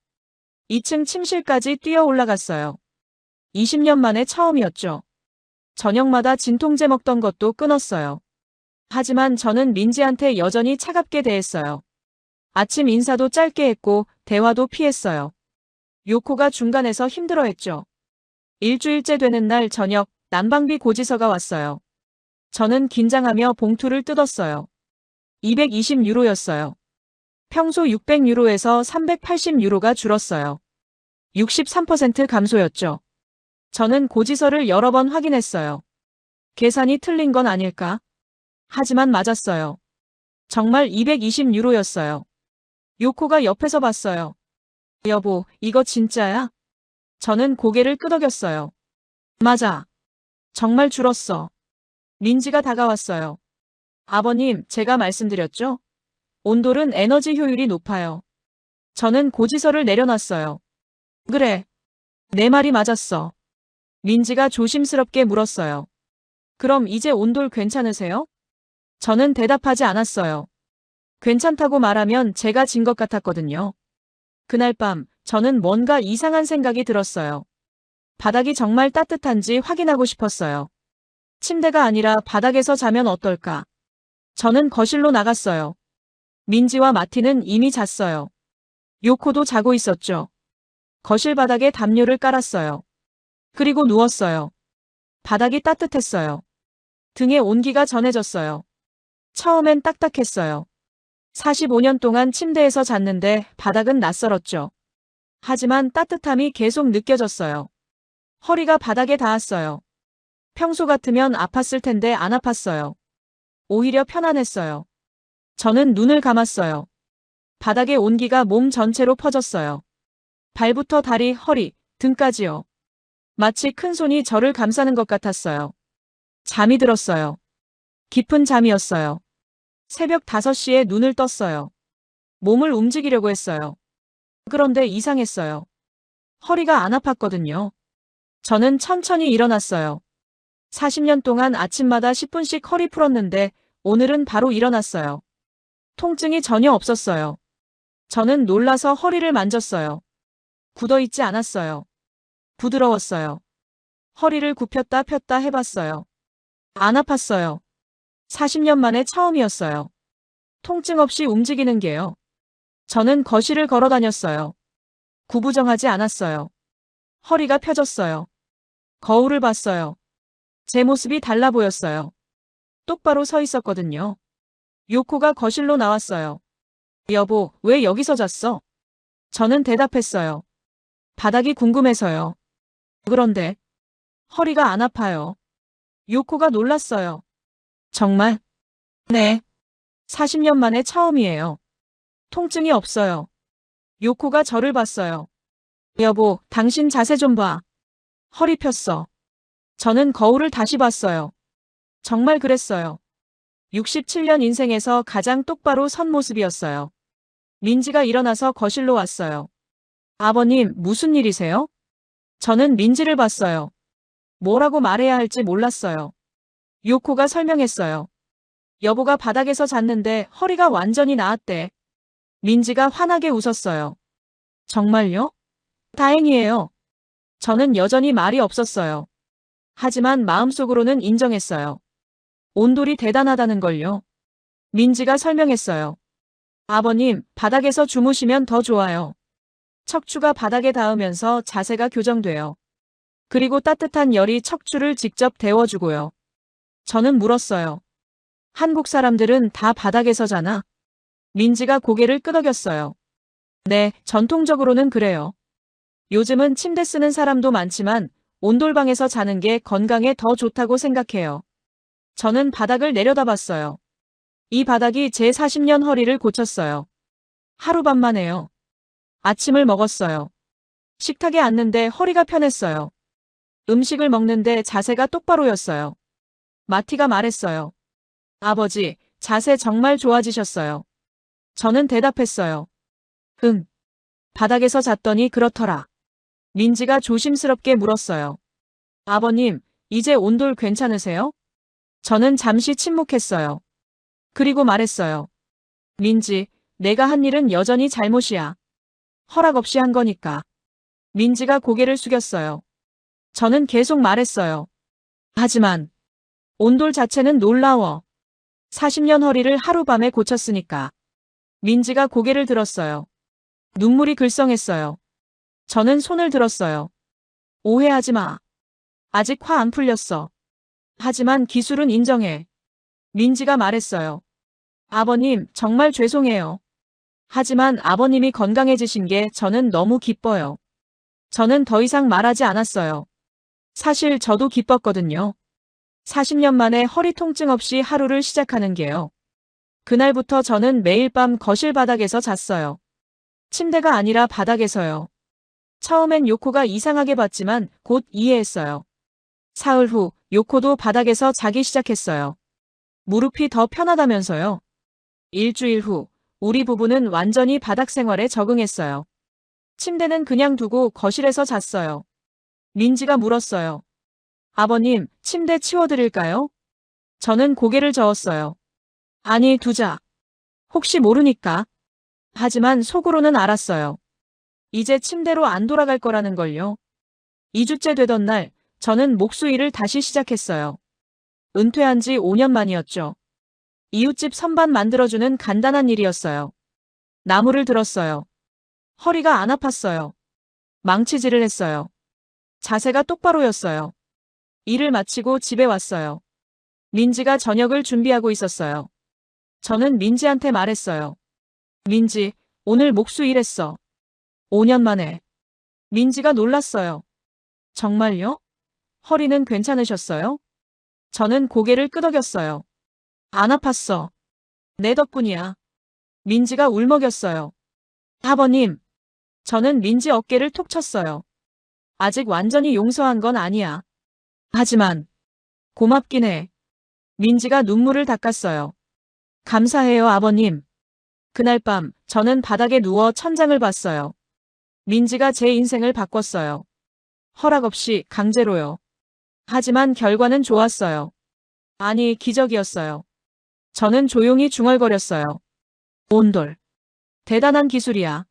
[SPEAKER 2] 2층 침실까지 뛰어 올라갔어요. 20년 만에 처음이었죠. 저녁마다 진통제 먹던 것도 끊었어요. 하지만 저는 민지한테 여전히 차갑게 대했어요. 아침 인사도 짧게 했고 대화도 피했어요. 요코가 중간에서 힘들어했죠. 일주일째 되는 날 저녁 난방비 고지서가 왔어요. 저는 긴장하며 봉투를 뜯었어요. 220유로였어요. 평소 600유로에서 380유로가 줄었어요. 63% 감소였죠. 저는 고지서를 여러 번 확인했어요. 계산이 틀린 건 아닐까? 하지만 맞았어요. 정말 220유로였어요. 요코가 옆에서 봤어요. 여보, 이거 진짜야? 저는 고개를 끄덕였어요. 맞아. 정말 줄었어. 민지가 다가왔어요. 아버님, 제가 말씀드렸죠? 온돌은 에너지 효율이 높아요. 저는 고지서를 내려놨어요. 그래. 내 말이 맞았어. 민지가 조심스럽게 물었어요. 그럼 이제 온돌 괜찮으세요? 저는 대답하지 않았어요. 괜찮다고 말하면 제가 진 것 같았거든요. 그날 밤 저는 뭔가 이상한 생각이 들었어요. 바닥이 정말 따뜻한지 확인하고 싶었어요. 침대가 아니라 바닥에서 자면 어떨까? 저는 거실로 나갔어요. 민지와 마티는 이미 잤어요. 요코도 자고 있었죠. 거실 바닥에 담요를 깔았어요. 그리고 누웠어요. 바닥이 따뜻했어요. 등에 온기가 전해졌어요. 처음엔 딱딱했어요. 45년 동안 침대에서 잤는데 바닥은 낯설었죠. 하지만 따뜻함이 계속 느껴졌어요. 허리가 바닥에 닿았어요. 평소 같으면 아팠을 텐데 안 아팠어요. 오히려 편안했어요. 저는 눈을 감았어요. 바닥의 온기가 몸 전체로 퍼졌어요. 발부터 다리, 허리, 등까지요. 마치 큰 손이 저를 감싸는 것 같았어요. 잠이 들었어요. 깊은 잠이었어요. 새벽 5시에 눈을 떴어요. 몸을 움직이려고 했어요. 그런데 이상했어요. 허리가 안 아팠거든요. 저는 천천히 일어났어요. 40년 동안 아침마다 10분씩 허리 풀었는데 오늘은 바로 일어났어요. 통증이 전혀 없었어요. 저는 놀라서 허리를 만졌어요. 굳어있지 않았어요. 부드러웠어요. 허리를 굽혔다 폈다 해봤어요. 안 아팠어요. 40년 만에 처음이었어요. 통증 없이 움직이는 게요. 저는 거실을 걸어 다녔어요. 구부정하지 않았어요. 허리가 펴졌어요. 거울을 봤어요. 제 모습이 달라 보였어요. 똑바로 서 있었거든요. 요코가 거실로 나왔어요. 여보, 왜 여기서 잤어? 저는 대답했어요. 바닥이 궁금해서요. 그런데 허리가 안 아파요. 요코가 놀랐어요. 정말? 네. 40년 만에 처음이에요. 통증이 없어요. 요코가 저를 봤어요. 여보, 당신 자세 좀 봐. 허리 폈어. 저는 거울을 다시 봤어요. 정말 그랬어요. 67년 인생에서 가장 똑바로 선 모습이었어요. 민지가 일어나서 거실로 왔어요. 아버님, 무슨 일이세요? 저는 민지를 봤어요. 뭐라고 말해야 할지 몰랐어요. 요코가 설명했어요. 여보가 바닥에서 잤는데 허리가 완전히 나았대. 민지가 환하게 웃었어요. 정말요? 다행이에요. 저는 여전히 말이 없었어요. 하지만 마음속으로는 인정했어요. 온돌이 대단하다는 걸요. 민지가 설명했어요. 아버님, 바닥에서 주무시면 더 좋아요. 척추가 바닥에 닿으면서 자세가 교정돼요. 그리고 따뜻한 열이 척추를 직접 데워주고요. 저는 물었어요. 한국 사람들은 다 바닥에서 자나? 민지가 고개를 끄덕였어요. 네, 전통적으로는 그래요. 요즘은 침대 쓰는 사람도 많지만 온돌방에서 자는 게 건강에 더 좋다고 생각해요. 저는 바닥을 내려다봤어요. 이 바닥이 제 40년 허리를 고쳤어요. 하루밤만에요. 아침을 먹었어요. 식탁에 앉는데 허리가 편했어요. 음식을 먹는데 자세가 똑바로였어요. 마티가 말했어요. 아버지, 자세 정말 좋아지셨어요. 저는 대답했어요. 응. 바닥에서 잤더니 그렇더라. 민지가 조심스럽게 물었어요. 아버님, 이제 온돌 괜찮으세요? 저는 잠시 침묵했어요. 그리고 말했어요. 민지, 내가 한 일은 여전히 잘못이야. 허락 없이 한 거니까. 민지가 고개를 숙였어요. 저는 계속 말했어요. 하지만 온돌 자체는 놀라워. 40년 허리를 하룻밤에 고쳤으니까. 민지가 고개를 들었어요. 눈물이 글썽했어요. 저는 손을 들었어요. 오해하지 마. 아직 화 안 풀렸어. 하지만 기술은 인정해. 민지가 말했어요. 아버님, 정말 죄송해요. 하지만 아버님이 건강해지신 게 저는 너무 기뻐요. 저는 더 이상 말하지 않았어요. 사실 저도 기뻤거든요. 40년 만에 허리 통증 없이 하루를 시작하는 게요. 그날부터 저는 매일 밤 거실 바닥에서 잤어요. 침대가 아니라 바닥에서요. 처음엔 요코가 이상하게 봤지만 곧 이해했어요. 사흘 후 요코도 바닥에서 자기 시작했어요. 무릎이 더 편하다면서요. 일주일 후 우리 부부는 완전히 바닥 생활에 적응했어요. 침대는 그냥 두고 거실에서 잤어요. 민지가 물었어요. 아버님, 침대 치워드릴까요? 저는 고개를 저었어요. 아니, 두자. 혹시 모르니까. 하지만 속으로는 알았어요. 이제 침대로 안 돌아갈 거라는 걸요. 2주째 되던 날, 저는 목수일을 다시 시작했어요. 은퇴한 지 5년 만이었죠. 이웃집 선반 만들어주는 간단한 일이었어요. 나무를 들었어요. 허리가 안 아팠어요. 망치질을 했어요. 자세가 똑바로였어요. 일을 마치고 집에 왔어요. 민지가 저녁을 준비하고 있었어요. 저는 민지한테 말했어요. 민지, 오늘 목수 일했어. 5년 만에. 민지가 놀랐어요. 정말요? 허리는 괜찮으셨어요? 저는 고개를 끄덕였어요. 안 아팠어. 내 덕분이야. 민지가 울먹였어요. 아버님. 저는 민지 어깨를 톡 쳤어요. 아직 완전히 용서한 건 아니야. 하지만 고맙긴 해. 민지가 눈물을 닦았어요. 감사해요, 아버님. 그날 밤 저는 바닥에 누워 천장을 봤어요. 민지가 제 인생을 바꿨어요. 허락 없이 강제로요. 하지만 결과는 좋았어요. 아니, 기적이었어요. 저는 조용히 중얼거렸어요. 온돌. 대단한 기술이야.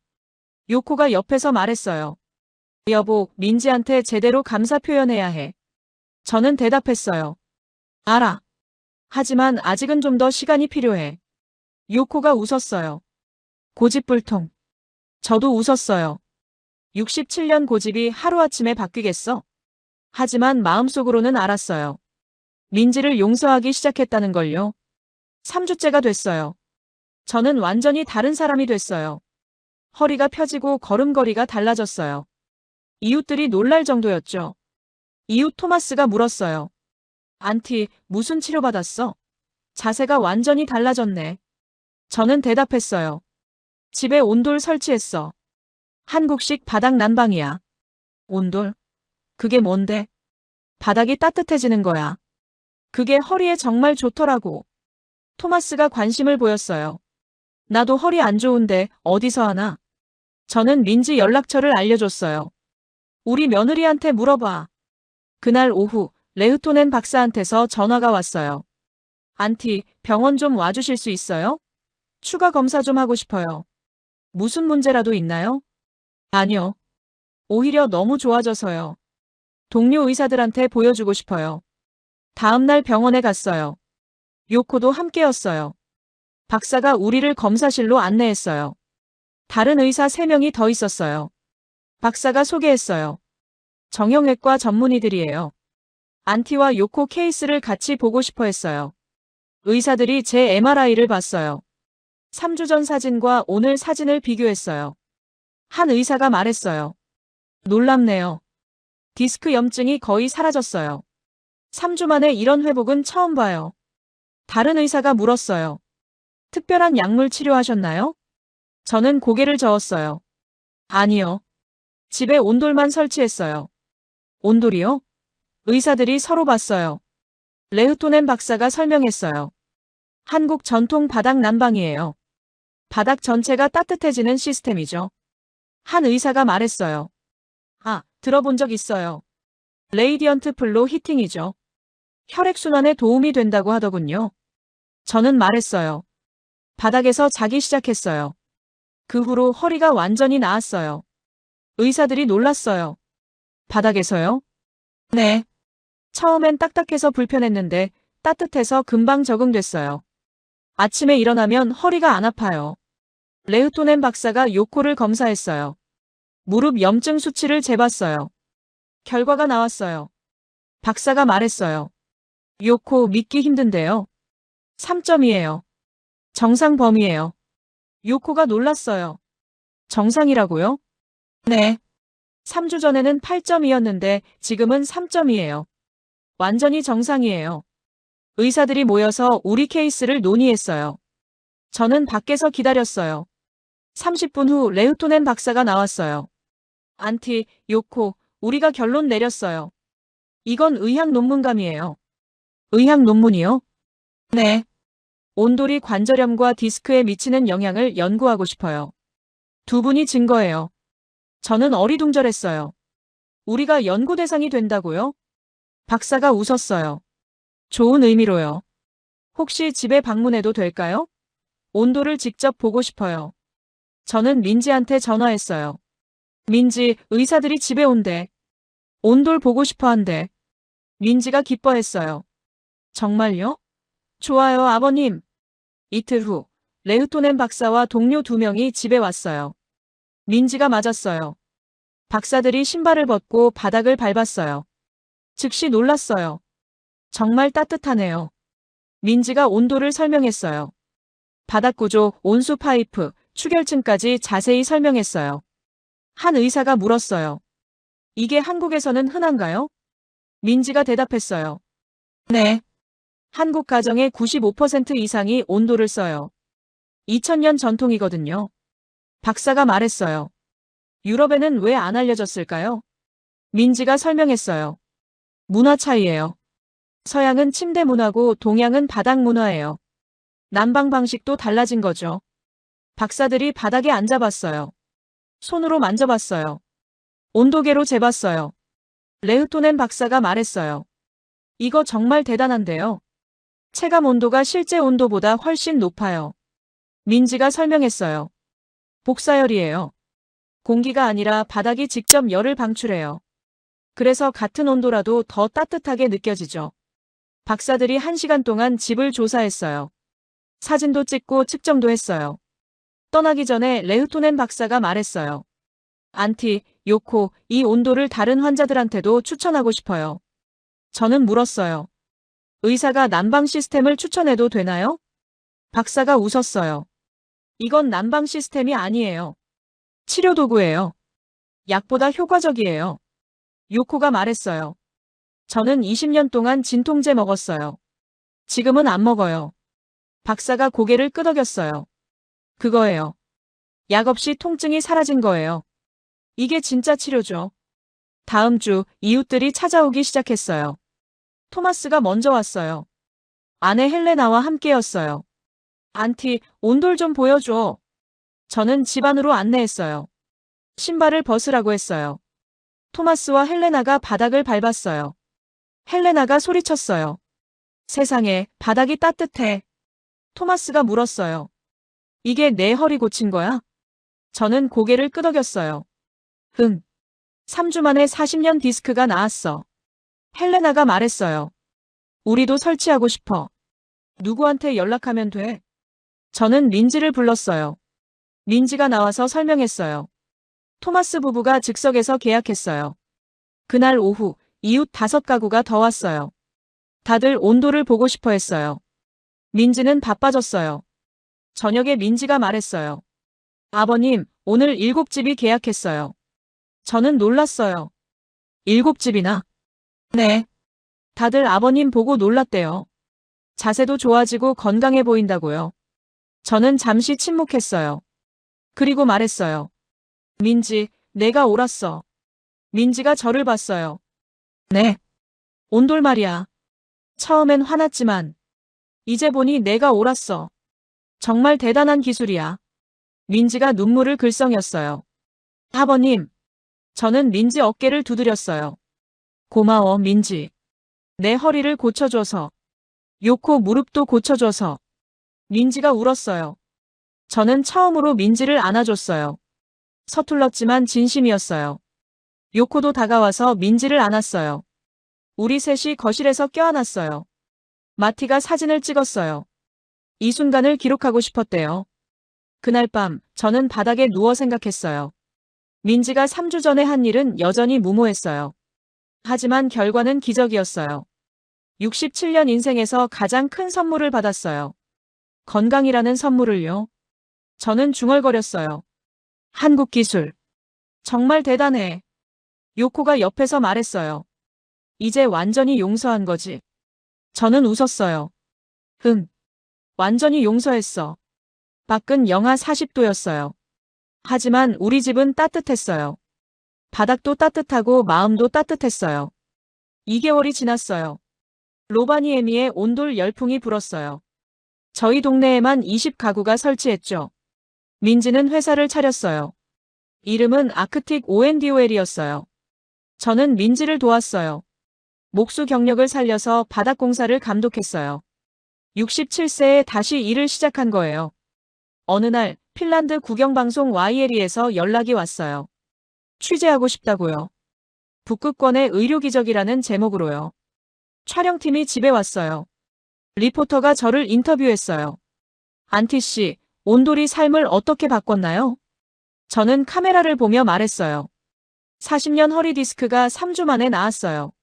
[SPEAKER 2] 요코가 옆에서 말했어요. 여보, 민지한테 제대로 감사 표현해야 해. 저는 대답했어요. 알아. 하지만 아직은 좀 더 시간이 필요해. 요코가 웃었어요. 고집불통. 저도 웃었어요. 67년 고집이 하루아침에 바뀌겠어? 하지만 마음속으로는 알았어요. 민지를 용서하기 시작했다는 걸요. 3주째가 됐어요. 저는 완전히 다른 사람이 됐어요. 허리가 펴지고 걸음걸이가 달라졌어요. 이웃들이 놀랄 정도였죠. 이웃 토마스가 물었어요. 안티, 무슨 치료받았어? 자세가 완전히 달라졌네. 저는 대답했어요. 집에 온돌 설치했어. 한국식 바닥 난방이야. 온돌? 그게 뭔데? 바닥이 따뜻해지는 거야. 그게 허리에 정말 좋더라고. 토마스가 관심을 보였어요. 나도 허리 안 좋은데 어디서 하나? 저는 민지 연락처를 알려줬어요. 우리 며느리한테 물어봐. 그날 오후 레흐토넨 박사한테서 전화가 왔어요. 안티, 병원 좀 와주실 수 있어요? 추가 검사 좀 하고 싶어요. 무슨 문제라도 있나요? 아니요. 오히려 너무 좋아져서요. 동료 의사들한테 보여주고 싶어요. 다음날 병원에 갔어요. 요코도 함께였어요. 박사가 우리를 검사실로 안내했어요. 다른 의사 3명이 더 있었어요. 박사가 소개했어요. 정형외과 전문의들이에요. 안티와 요코 케이스를 같이 보고 싶어 했어요. 의사들이 제 MRI를 봤어요. 3주 전 사진과 오늘 사진을 비교했어요. 한 의사가 말했어요. 놀랍네요. 디스크 염증이 거의 사라졌어요. 3주 만에 이런 회복은 처음 봐요. 다른 의사가 물었어요. 특별한 약물 치료하셨나요? 저는 고개를 저었어요. 아니요. 집에 온돌만 설치했어요. 온돌이요? 의사들이 서로 봤어요. 레흐토넨 박사가 설명했어요. 한국 전통 바닥 난방이에요. 바닥 전체가 따뜻해지는 시스템이죠. 한 의사가 말했어요. 아, 들어본 적 있어요. 레이디언트 플로 히팅이죠. 혈액순환에 도움이 된다고 하더군요. 저는 말했어요. 바닥에서 자기 시작했어요. 그 후로 허리가 완전히 나았어요. 의사들이 놀랐어요. 바닥에서요? 네. 처음엔 딱딱해서 불편했는데 따뜻해서 금방 적응됐어요. 아침에 일어나면 허리가 안 아파요. 레흐토넨 박사가 요코를 검사했어요. 무릎 염증 수치를 재봤어요. 결과가 나왔어요. 박사가 말했어요. 요코 믿기 힘든데요. 3점이에요. 정상 범위예요. 요코가 놀랐어요. 정상이라고요? 네. 3주 전에는 8점이었는데 지금은 3점이에요. 완전히 정상이에요. 의사들이 모여서 우리 케이스를 논의했어요. 저는 밖에서 기다렸어요. 30분 후 레흐토넨 박사가 나왔어요. 안티, 요코, 우리가 결론 내렸어요. 이건 의학 논문감이에요. 의학 논문이요? 네. 온돌이 관절염과 디스크에 미치는 영향을 연구하고 싶어요. 두 분이 증거예요. 저는 어리둥절했어요. 우리가 연구 대상이 된다고요? 박사가 웃었어요. 좋은 의미로요. 혹시 집에 방문해도 될까요? 온돌을 직접 보고 싶어요. 저는 민지한테 전화했어요. 민지, 의사들이 집에 온대. 온돌 보고 싶어 한대. 민지가 기뻐했어요. 정말요? 좋아요, 아버님. 이틀 후, 레흐토넨 박사와 동료 2명이 집에 왔어요. 민지가 맞았어요. 박사들이 신발을 벗고 바닥을 밟았어요. 즉시 놀랐어요. 정말 따뜻하네요. 민지가 온도를 설명했어요. 바닥 구조, 온수 파이프, 추결층까지 자세히 설명했어요. 한 의사가 물었어요. 이게 한국에서는 흔한가요? 민지가 대답했어요. 네. 한국 가정의 95% 이상이 온도를 써요. 2000년 전통이거든요. 박사가 말했어요. 유럽에는 왜 안 알려졌을까요? 민지가 설명했어요. 문화 차이예요. 서양은 침대 문화고 동양은 바닥 문화예요. 난방 방식도 달라진 거죠. 박사들이 바닥에 앉아봤어요. 손으로 만져봤어요. 온도계로 재봤어요. 레흐토넨 박사가 말했어요. 이거 정말 대단한데요. 체감 온도가 실제 온도보다 훨씬 높아요. 민지가 설명했어요. 복사열이에요. 공기가 아니라 바닥이 직접 열을 방출해요. 그래서 같은 온도라도 더 따뜻하게 느껴지죠. 박사들이 1시간 동안 집을 조사했어요. 사진도 찍고 측정도 했어요. 떠나기 전에 레흐토넨 박사가 말했어요. 안티, 요코, 이 온도를 다른 환자들한테도 추천하고 싶어요. 저는 물었어요. 의사가 난방 시스템을 추천해도 되나요? 박사가 웃었어요. 이건 난방 시스템이 아니에요. 치료 도구예요. 약보다 효과적이에요. 요코가 말했어요. 저는 20년 동안 진통제 먹었어요. 지금은 안 먹어요. 박사가 고개를 끄덕였어요. 그거예요. 약 없이 통증이 사라진 거예요. 이게 진짜 치료죠. 다음 주 이웃들이 찾아오기 시작했어요. 토마스가 먼저 왔어요. 아내 헬레나와 함께였어요. 안티, 온돌 좀 보여줘. 저는 집 안으로 안내했어요. 신발을 벗으라고 했어요. 토마스와 헬레나가 바닥을 밟았어요. 헬레나가 소리쳤어요. 세상에, 바닥이 따뜻해. 토마스가 물었어요. 이게 내 허리 고친 거야? 저는 고개를 끄덕였어요. 3주 만에 40년 디스크가 나았어. 헬레나가 말했어요. 우리도 설치하고 싶어. 누구한테 연락하면 돼? 저는 린지를 불렀어요. 린지가 나와서 설명했어요. 토마스 부부가 즉석에서 계약했어요. 그날 오후 이웃 5가구가 더 왔어요. 다들 온도를 보고 싶어 했어요. 린지는 바빠졌어요. 저녁에 린지가 말했어요. 아버님, 오늘 7집이 계약했어요. 저는 놀랐어요. 7집이나? 네. 다들 아버님 보고 놀랐대요. 자세도 좋아지고 건강해 보인다고요. 저는 잠시 침묵했어요. 그리고 말했어요. 민지, 내가 옳았어. 민지가 저를 봤어요. 네. 온돌 말이야. 처음엔 화났지만 이제 보니 내가 옳았어. 정말 대단한 기술이야. 민지가 눈물을 글썽였어요. 아버님. 저는 민지 어깨를 두드렸어요. 고마워, 민지. 내 허리를 고쳐줘서. 요코 무릎도 고쳐줘서. 민지가 울었어요. 저는 처음으로 민지를 안아줬어요. 서툴렀지만 진심이었어요. 요코도 다가와서 민지를 안았어요. 우리 셋이 거실에서 껴안았어요. 마티가 사진을 찍었어요. 이 순간을 기록하고 싶었대요. 그날 밤 저는 바닥에 누워 생각했어요. 민지가 3주 전에 한 일은 여전히 무모했어요. 하지만 결과는 기적이었어요. 67년 인생에서 가장 큰 선물을 받았어요. 건강이라는 선물을요. 저는 중얼거렸어요. 한국 기술. 정말 대단해. 요코가 옆에서 말했어요. 이제 완전히 용서한 거지. 저는 웃었어요. 완전히 용서했어. 밖은 영하 40도였어요. 하지만 우리 집은 따뜻했어요. 바닥도 따뜻하고 마음도 따뜻했어요. 2개월이 지났어요. 로바니에미에 온돌 열풍이 불었어요. 저희 동네에만 20가구가 설치했죠. 민지는 회사를 차렸어요. 이름은 아크틱 ONDOL이었어요. 저는 민지를 도왔어요. 목수 경력을 살려서 바닥 공사를 감독했어요. 67세에 다시 일을 시작한 거예요. 어느 날 핀란드 국영방송 YLE에서 연락이 왔어요. 취재하고 싶다고요. 북극권의 의료기적이라는 제목으로요. 촬영팀이 집에 왔어요. 리포터가 저를 인터뷰했어요. 안티 씨, 온돌이 삶을 어떻게 바꿨나요? 저는 카메라를 보며 말했어요. 40년 허리 디스크가 3주 만에 나았어요.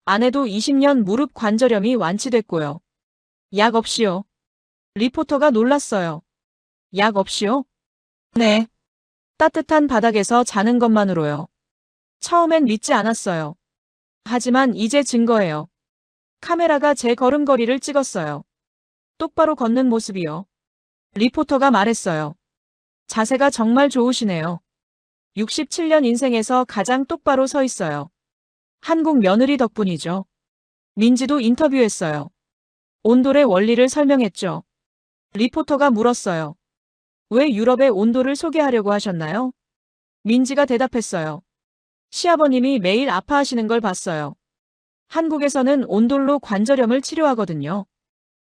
[SPEAKER 2] 아내도 20년 무릎 관절염이 완치됐고요. 약 없이요. 리포터가 놀랐어요. 약 없이요? 네. 따뜻한 바닥에서 자는 것만으로요. 처음엔 믿지 않았어요. 하지만 이제 증거예요. 카메라가 제 걸음걸이를 찍었어요. 똑바로 걷는 모습이요. 리포터가 말했어요. 자세가 정말 좋으시네요. 67년 인생에서 가장 똑바로 서 있어요. 한국 며느리 덕분이죠. 민지도 인터뷰했어요. 온돌의 원리를 설명했죠. 리포터가 물었어요. 왜 유럽의 온돌을 소개하려고 하셨나요? 민지가 대답했어요. 시아버님이 매일 아파하시는 걸 봤어요. 한국에서는 온돌로 관절염을 치료하거든요.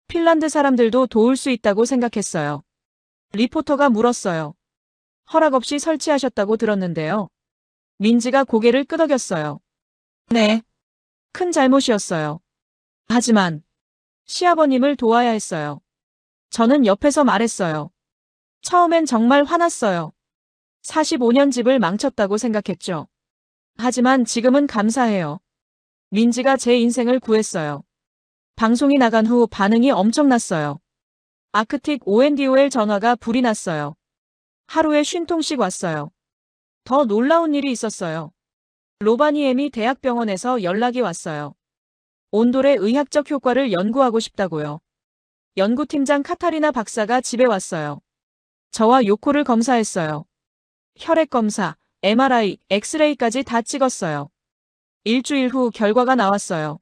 [SPEAKER 2] 핀란드 사람들도 도울 수 있다고 생각했어요. 리포터가 물었어요. 허락 없이 설치하셨다고 들었는데요. 민지가 고개를 끄덕였어요. 네. 큰 잘못이었어요. 하지만 시아버님을 도와야 했어요. 저는 옆에서 말했어요. 처음엔 정말 화났어요. 45년 집을 망쳤다고 생각했죠. 하지만 지금은 감사해요. 민지가 제 인생을 구했어요. 방송이 나간 후 반응이 엄청났어요. 아크틱 ONDOL 전화가 불이 났어요. 하루에 50통씩 왔어요. 더 놀라운 일이 있었어요. 로바니엠이 대학병원에서 연락이 왔어요. 온돌의 의학적 효과를 연구하고 싶다고요. 연구팀장 카타리나 박사가 집에 왔어요. 저와 요코를 검사했어요. 혈액 검사, MRI, 엑스레이까지 다 찍었어요. 일주일 후 결과가 나왔어요.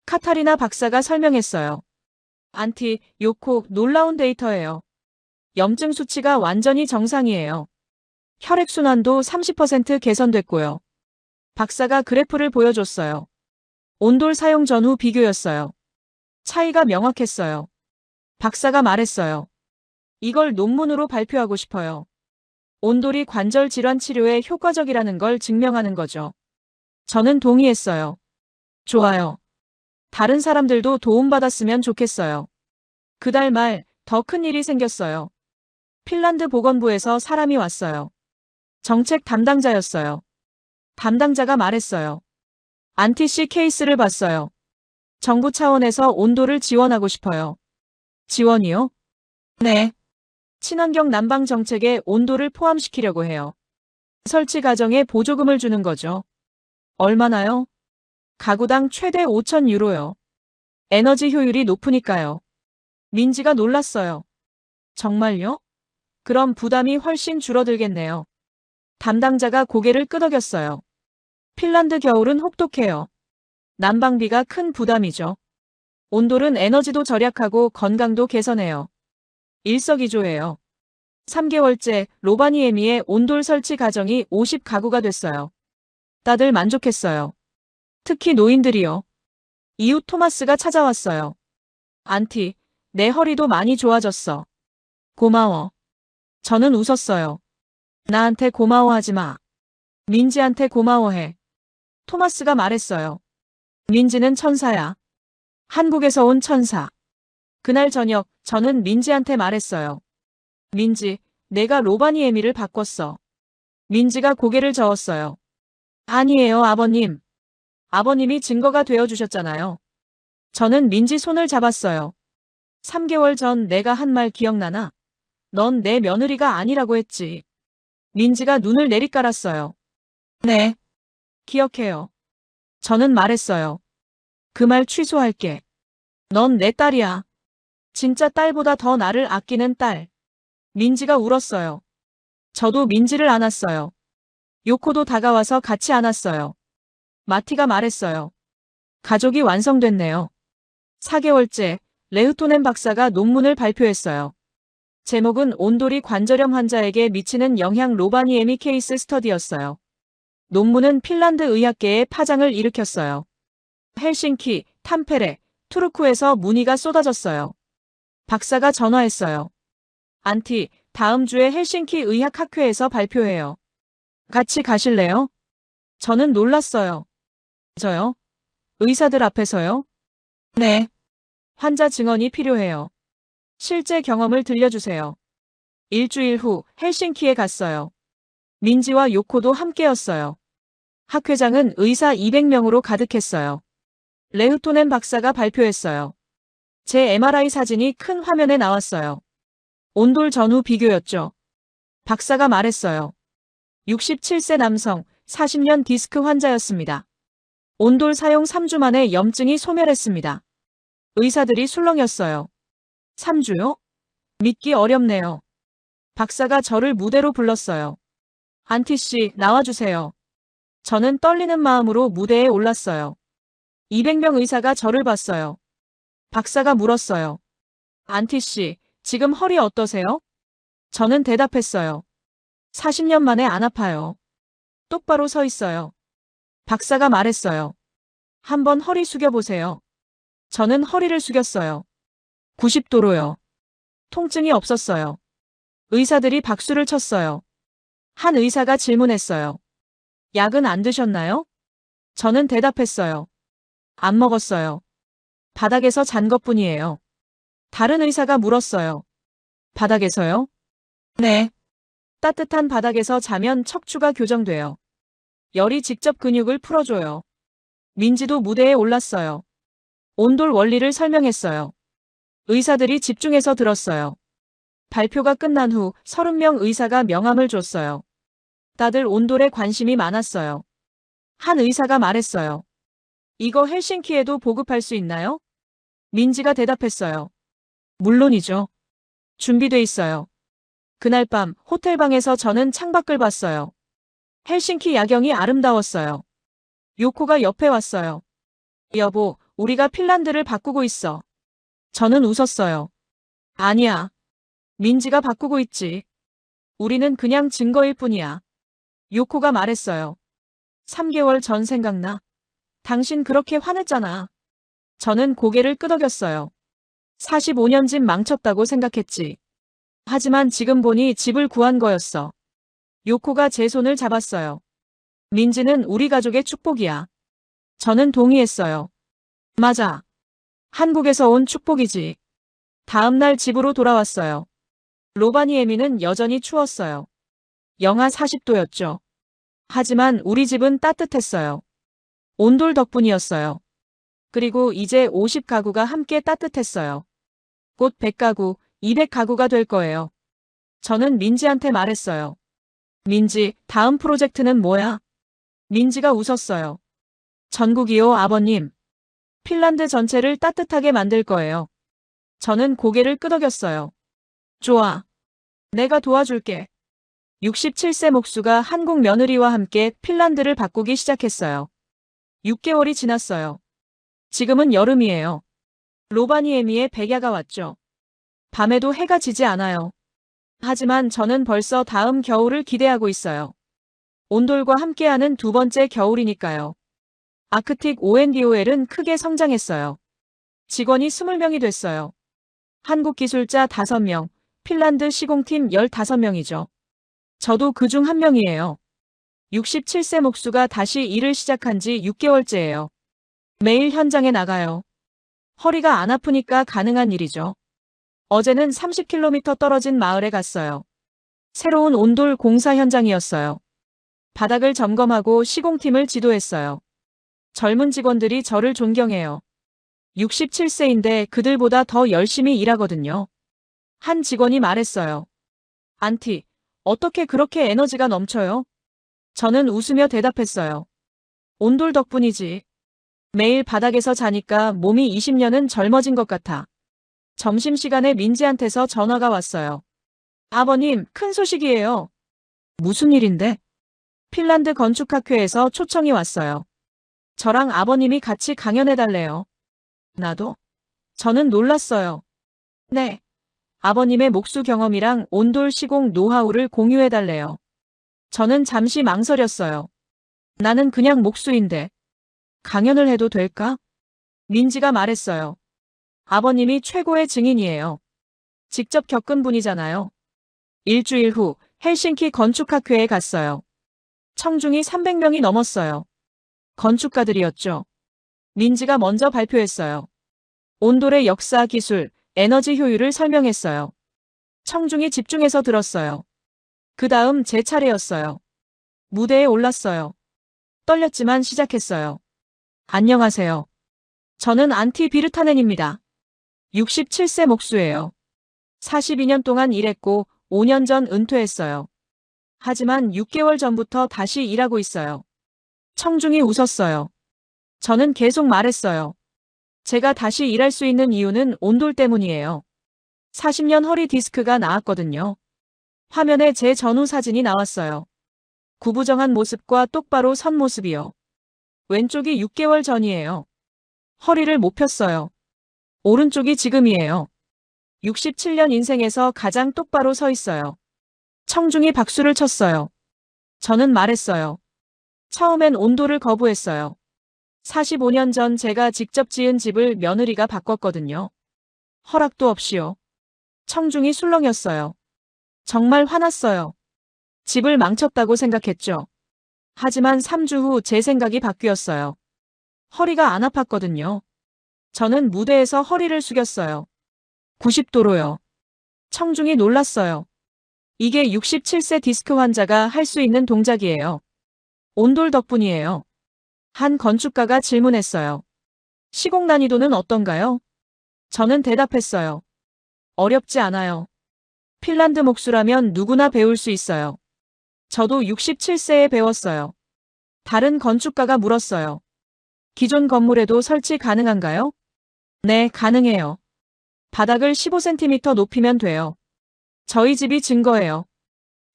[SPEAKER 2] 카타리나 박사가 설명했어요. 안티, 요코, 놀라운 데이터예요. 염증 수치가 완전히 정상이에요. 혈액순환도 30% 개선됐고요. 박사가 그래프를 보여줬어요. 온돌 사용 전후 비교였어요. 차이가 명확했어요. 박사가 말했어요. 이걸 논문으로 발표하고 싶어요. 온돌이 관절 질환 치료에 효과적이라는 걸 증명하는 거죠. 저는 동의했어요. 좋아요. 다른 사람들도 도움받았으면 좋겠어요. 그달 말 더 큰 일이 생겼어요. 핀란드 보건부에서 사람이 왔어요. 정책 담당자였어요. 담당자가 말했어요. 안티씨 케이스를 봤어요. 정부 차원에서 온돌을 지원하고 싶어요. 지원이요? 네. 친환경 난방 정책에 온돌을 포함시키려고 해요. 설치 과정에 보조금을 주는 거죠. 얼마나요? 가구당 최대 5,000유로요. 에너지 효율이 높으니까요. 민지가 놀랐어요. 정말요? 그럼 부담이 훨씬 줄어들겠네요. 담당자가 고개를 끄덕였어요. 핀란드 겨울은 혹독해요. 난방비가 큰 부담이죠. 온돌은 에너지도 절약하고 건강도 개선해요. 일석이조예요. 3개월째 로바니에미의 온돌 설치 가정이 50가구가 됐어요. 다들 만족했어요. 특히 노인들이요. 이웃 토마스가 찾아왔어요. 안티, 내 허리도 많이 좋아졌어. 고마워. 저는 웃었어요. 나한테 고마워하지 마. 민지한테 고마워해. 토마스가 말했어요. 민지는 천사야. 한국에서 온 천사. 그날 저녁 저는 민지한테 말했어요. 민지, 내가 로바니에미를 바꿨어. 민지가 고개를 저었어요. 아니에요, 아버님. 아버님이 증거가 되어주셨잖아요. 저는 민지 손을 잡았어요. 3개월 전 내가 한 말 기억나나? 넌 내 며느리가 아니라고 했지. 민지가 눈을 내리깔았어요. 네. 기억해요. 저는 말했어요. 그 말 취소할게. 넌 내 딸이야. 진짜 딸보다 더 나를 아끼는 딸. 민지가 울었어요. 저도 민지를 안았어요. 요코도 다가와서 같이 안았어요. 마티가 말했어요. 가족이 완성됐네요. 4개월째 레흐토넨 박사가 논문을 발표했어요. 제목은 온돌이 관절염 환자에게 미치는 영향 로바니에미 케이스 스터디였어요. 논문은 핀란드 의학계에 파장을 일으켰어요. 헬싱키, 탐페레, 투르쿠에서 문의가 쏟아졌어요. 박사가 전화했어요. 안티, 다음 주에 헬싱키 의학학회에서 발표해요. 같이 가실래요? 저는 놀랐어요. 저요? 의사들 앞에서요? 네. 환자 증언이 필요해요. 실제 경험을 들려주세요. 일주일 후 헬싱키에 갔어요. 민지와 요코도 함께였어요. 학회장은 의사 200명으로 가득했어요. 레흐토넨 박사가 발표했어요. 제 MRI 사진이 큰 화면에 나왔어요. 온돌 전후 비교였죠. 박사가 말했어요. 67세 남성, 40년 디스크 환자였습니다. 온돌 사용 3주 만에 염증이 소멸했습니다. 의사들이 술렁였어요. 3주요? 믿기 어렵네요. 박사가 저를 무대로 불렀어요. 안티씨, 나와주세요. 저는 떨리는 마음으로 무대에 올랐어요. 200명 의사가 저를 봤어요. 박사가 물었어요. 안티씨, 지금 허리 어떠세요? 저는 대답했어요. 40년 만에 안 아파요. 똑바로 서 있어요. 박사가 말했어요. 한번 허리 숙여보세요. 저는 허리를 숙였어요. 90도로요. 통증이 없었어요. 의사들이 박수를 쳤어요. 한 의사가 질문했어요. 약은 안 드셨나요? 저는 대답했어요. 안 먹었어요. 바닥에서 잔 것뿐이에요. 다른 의사가 물었어요. 바닥에서요? 네. 따뜻한 바닥에서 자면 척추가 교정돼요. 열이 직접 근육을 풀어줘요. 민지도 무대에 올랐어요. 온돌 원리를 설명했어요. 의사들이 집중해서 들었어요. 발표가 끝난 후 30명 의사가 명함을 줬어요. 다들 온돌에 관심이 많았어요. 한 의사가 말했어요. 이거 헬싱키에도 보급할 수 있나요? 민지가 대답했어요. 물론이죠. 준비돼 있어요. 그날 밤 호텔방에서 저는 창밖을 봤어요. 헬싱키 야경이 아름다웠어요. 요코가 옆에 왔어요. 여보, 우리가 핀란드를 바꾸고 있어. 저는 웃었어요. 아니야. 민지가 바꾸고 있지. 우리는 그냥 증거일 뿐이야. 요코가 말했어요. 3개월 전 생각나? 당신 그렇게 화냈잖아. 저는 고개를 끄덕였어요. 45년 집 망쳤다고 생각했지. 하지만 지금 보니 집을 구한 거였어. 요코가 제 손을 잡았어요. 민지는 우리 가족의 축복이야. 저는 동의했어요. 맞아. 한국에서 온 축복이지. 다음 날 집으로 돌아왔어요. 로바니에미는 여전히 추웠어요. 영하 40도였죠. 하지만 우리 집은 따뜻했어요. 온돌 덕분이었어요. 그리고 이제 50가구가 함께 따뜻했어요. 곧 100가구, 200가구가 될 거예요. 저는 민지한테 말했어요. 민지, 다음 프로젝트는 뭐야? 민지가 웃었어요. 전국이요, 아버님. 핀란드 전체를 따뜻하게 만들 거예요. 저는 고개를 끄덕였어요. 좋아. 내가 도와줄게. 67세 목수가 한국 며느리와 함께 핀란드를 바꾸기 시작했어요. 6개월이 지났어요. 지금은 여름이에요. 로바니에미에 백야가 왔죠. 밤에도 해가 지지 않아요. 하지만 저는 벌써 다음 겨울을 기대하고 있어요. 온돌과 함께하는 두 번째 겨울이니까요. 아크틱 ONDOL은 크게 성장했어요. 직원이 20명이 됐어요. 한국 기술자 5명, 핀란드 시공팀 15명이죠. 저도 그중 한 명이에요. 67세 목수가 다시 일을 시작한 지 6개월째예요. 매일 현장에 나가요. 허리가 안 아프니까 가능한 일이죠. 어제는 30km 떨어진 마을에 갔어요. 새로운 온돌 공사 현장이었어요. 바닥을 점검하고 시공팀을 지도했어요. 젊은 직원들이 저를 존경해요. 67세인데 그들보다 더 열심히 일하거든요. 한 직원이 말했어요. 안티, 어떻게 그렇게 에너지가 넘쳐요? 저는 웃으며 대답했어요. 온돌 덕분이지. 매일 바닥에서 자니까 몸이 20년은 젊어진 것 같아. 점심시간에 민지한테서 전화가 왔어요. 아버님, 큰 소식이에요. 무슨 일인데? 핀란드 건축학회에서 초청이 왔어요. 저랑 아버님이 같이 강연해달래요. 나도? 저는 놀랐어요. 네. 아버님의 목수 경험이랑 온돌 시공 노하우를 공유해달래요. 저는 잠시 망설였어요. 나는 그냥 목수인데. 강연을 해도 될까? 민지가 말했어요. 아버님이 최고의 증인이에요. 직접 겪은 분이잖아요. 일주일 후 헬싱키 건축학회에 갔어요. 청중이 300명이 넘었어요. 건축가들이었죠. 민지가 먼저 발표했어요. 온돌의 역사, 기술, 에너지 효율을 설명했어요. 청중이 집중해서 들었어요. 그 다음 제 차례였어요. 무대에 올랐어요. 떨렸지만 시작했어요. 안녕하세요. 저는 안티 비르타넨입니다. 67세 목수예요. 42년 동안 일했고 5년 전 은퇴했어요. 하지만 6개월 전부터 다시 일하고 있어요. 청중이 웃었어요. 저는 계속 말했어요. 제가 다시 일할 수 있는 이유는 온돌 때문이에요. 40년 허리 디스크가 나았거든요. 화면에 제 전후 사진이 나왔어요. 구부정한 모습과 똑바로 선 모습이요. 왼쪽이 6개월 전이에요. 허리를 못 폈어요. 오른쪽이 지금이에요. 67년 인생에서 가장 똑바로 서 있어요. 청중이 박수를 쳤어요. 저는 말했어요. 처음엔 온돌을 거부했어요. 45년 전 제가 직접 지은 집을 며느리가 바꿨거든요. 허락도 없이요. 청중이 술렁였어요. 정말 화났어요. 집을 망쳤다고 생각했죠. 하지만 3주 후 제 생각이 바뀌었어요. 허리가 안 아팠거든요. 저는 무대에서 허리를 숙였어요. 90도로요. 청중이 놀랐어요. 이게 67세 디스크 환자가 할 수 있는 동작이에요. 온돌 덕분이에요. 한 건축가가 질문했어요. 시공 난이도는 어떤가요? 저는 대답했어요. 어렵지 않아요. 핀란드 목수라면 누구나 배울 수 있어요. 저도 67세에 배웠어요. 다른 건축가가 물었어요. 기존 건물에도 설치 가능한가요? 네, 가능해요. 바닥을 15cm 높이면 돼요. 저희 집이 증거예요.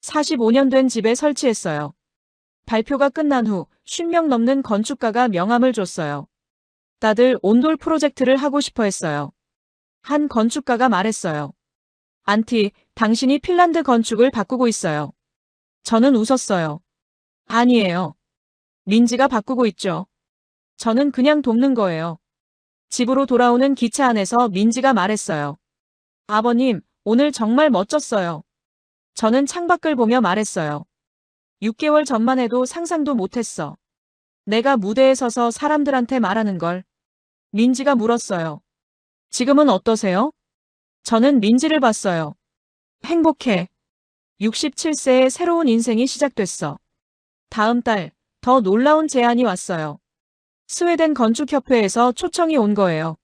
[SPEAKER 2] 45년 된 집에 설치했어요. 발표가 끝난 후 50명 넘는 건축가가 명함을 줬어요. 다들 온돌 프로젝트를 하고 싶어 했어요. 한 건축가가 말했어요. 안티, 당신이 핀란드 건축을 바꾸고 있어요. 저는 웃었어요. 아니에요. 민지가 바꾸고 있죠. 저는 그냥 돕는 거예요. 집으로 돌아오는 기차 안에서 민지가 말했어요. 아버님, 오늘 정말 멋졌어요. 저는 창밖을 보며 말했어요. 6개월 전만 해도 상상도 못했어. 내가 무대에 서서 사람들한테 말하는 걸. 민지가 물었어요. 지금은 어떠세요? 저는 민지를 봤어요. 행복해. 67세의 새로운 인생이 시작됐어. 다음 달, 더 놀라운 제안이 왔어요. 스웨덴 건축협회에서 초청이 온 거예요.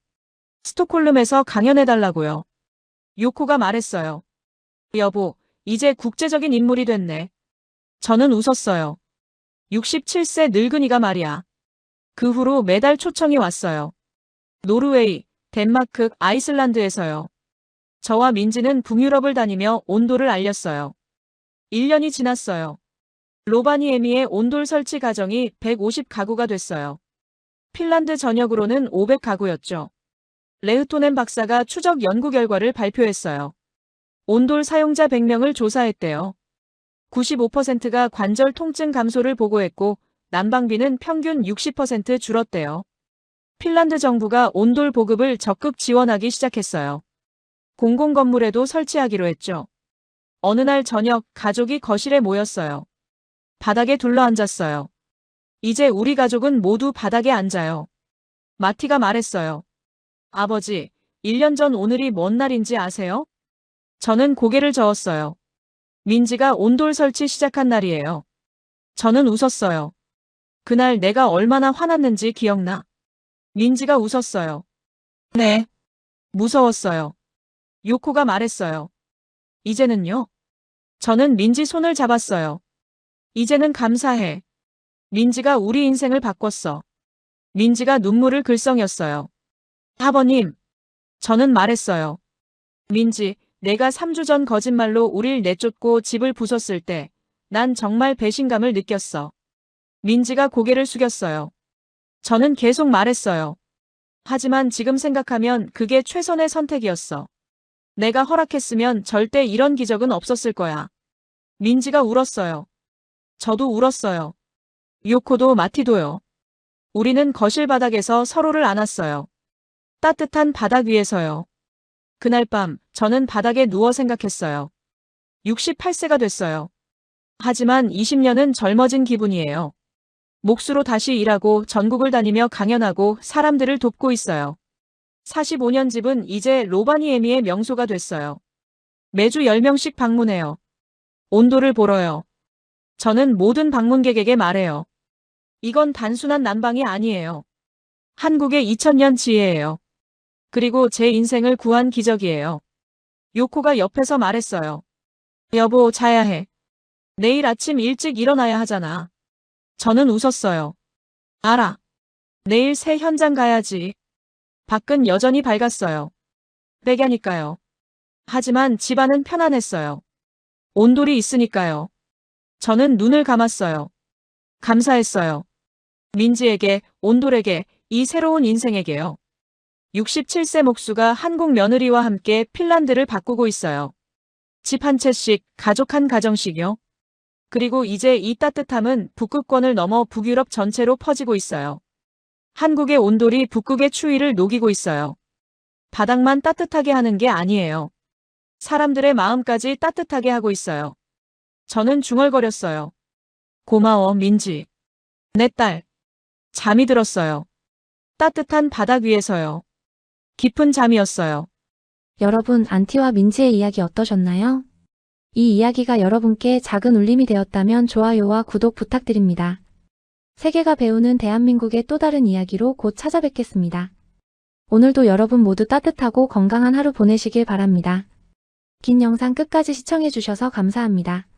[SPEAKER 2] 스톡홀름에서 강연해달라고요. 요코가 말했어요. 여보, 이제 국제적인 인물이 됐네. 저는 웃었어요. 67세 늙은이가 말이야. 그 후로 매달 초청이 왔어요. 노르웨이, 덴마크, 아이슬란드에서요. 저와 민지는 북유럽을 다니며 온돌을 알렸어요. 1년이 지났어요. 로바니에미의 온돌 설치 가정이 150가구가 됐어요. 핀란드 전역으로는 500가구였죠. 레흐토넨 박사가 추적 연구 결과를 발표했어요. 온돌 사용자 100명을 조사했대요. 95%가 관절 통증 감소를 보고했고 난방비는 평균 60% 줄었대요. 핀란드 정부가 온돌 보급을 적극 지원하기 시작했어요. 공공건물에도 설치하기로 했죠. 어느 날 저녁 가족이 거실에 모였어요. 바닥에 둘러앉았어요. 이제 우리 가족은 모두 바닥에 앉아요. 마티가 말했어요. 아버지, 1년 전 오늘이 뭔 날인지 아세요? 저는 고개를 저었어요. 민지가 온돌 설치 시작한 날이에요. 저는 웃었어요. 그날 내가 얼마나 화났는지 기억나? 민지가 웃었어요. 네. 무서웠어요. 요코가 말했어요. 이제는요? 저는 민지 손을 잡았어요. 이제는 감사해. 민지가 우리 인생을 바꿨어. 민지가 눈물을 글썽였어요. 아버님. 저는 말했어요. 민지, 내가 3주 전 거짓말로 우릴 내쫓고 집을 부쉈을 때, 난 정말 배신감을 느꼈어. 민지가 고개를 숙였어요. 저는 계속 말했어요. 하지만 지금 생각하면 그게 최선의 선택이었어. 내가 허락했으면 절대 이런 기적은 없었을 거야. 민지가 울었어요. 저도 울었어요. 요코도 마티도요. 우리는 거실 바닥에서 서로를 안았어요. 따뜻한 바닥 위에서요. 그날 밤 저는 바닥에 누워 생각했어요. 68세가 됐어요. 하지만 20년은 젊어진 기분이에요. 몫으로 다시 일하고 전국을 다니며 강연하고 사람들을 돕고 있어요. 45년 집은 이제 로바니에미의 명소가 됐어요. 매주 10명씩 방문해요. 온도를 보러요. 저는 모든 방문객에게 말해요. 이건 단순한 난방이 아니에요. 한국의 2000년 지혜예요. 그리고 제 인생을 구한 기적이에요. 요코가 옆에서 말했어요. 여보, 자야 해. 내일 아침 일찍 일어나야 하잖아. 저는 웃었어요. 알아. 내일 새 현장 가야지. 밖은 여전히 밝았어요. 백야니까요. 하지만 집안은 편안했어요. 온돌이 있으니까요. 저는 눈을 감았어요. 감사했어요. 민지에게, 온돌에게, 이 새로운 인생에게요. 67세 목수가 한국 며느리와 함께 핀란드를 바꾸고 있어요. 집 한 채씩, 가족 한 가정씩요. 그리고 이제 이 따뜻함은 북극권을 넘어 북유럽 전체로 퍼지고 있어요. 한국의 온돌이 북극의 추위를 녹이고 있어요. 바닥만 따뜻하게 하는 게 아니에요. 사람들의 마음까지 따뜻하게 하고 있어요. 저는 중얼거렸어요. 고마워, 민지. 내 딸. 잠이 들었어요. 따뜻한 바닥 위에서요. 깊은 잠이었어요.
[SPEAKER 3] 여러분, 안티와 민지의 이야기 어떠셨나요? 이 이야기가 여러분께 작은 울림이 되었다면 좋아요와 구독 부탁드립니다. 세계가 배우는 대한민국의 또 다른 이야기로 곧 찾아뵙겠습니다. 오늘도 여러분 모두 따뜻하고 건강한 하루 보내시길 바랍니다. 긴 영상 끝까지 시청해주셔서 감사합니다.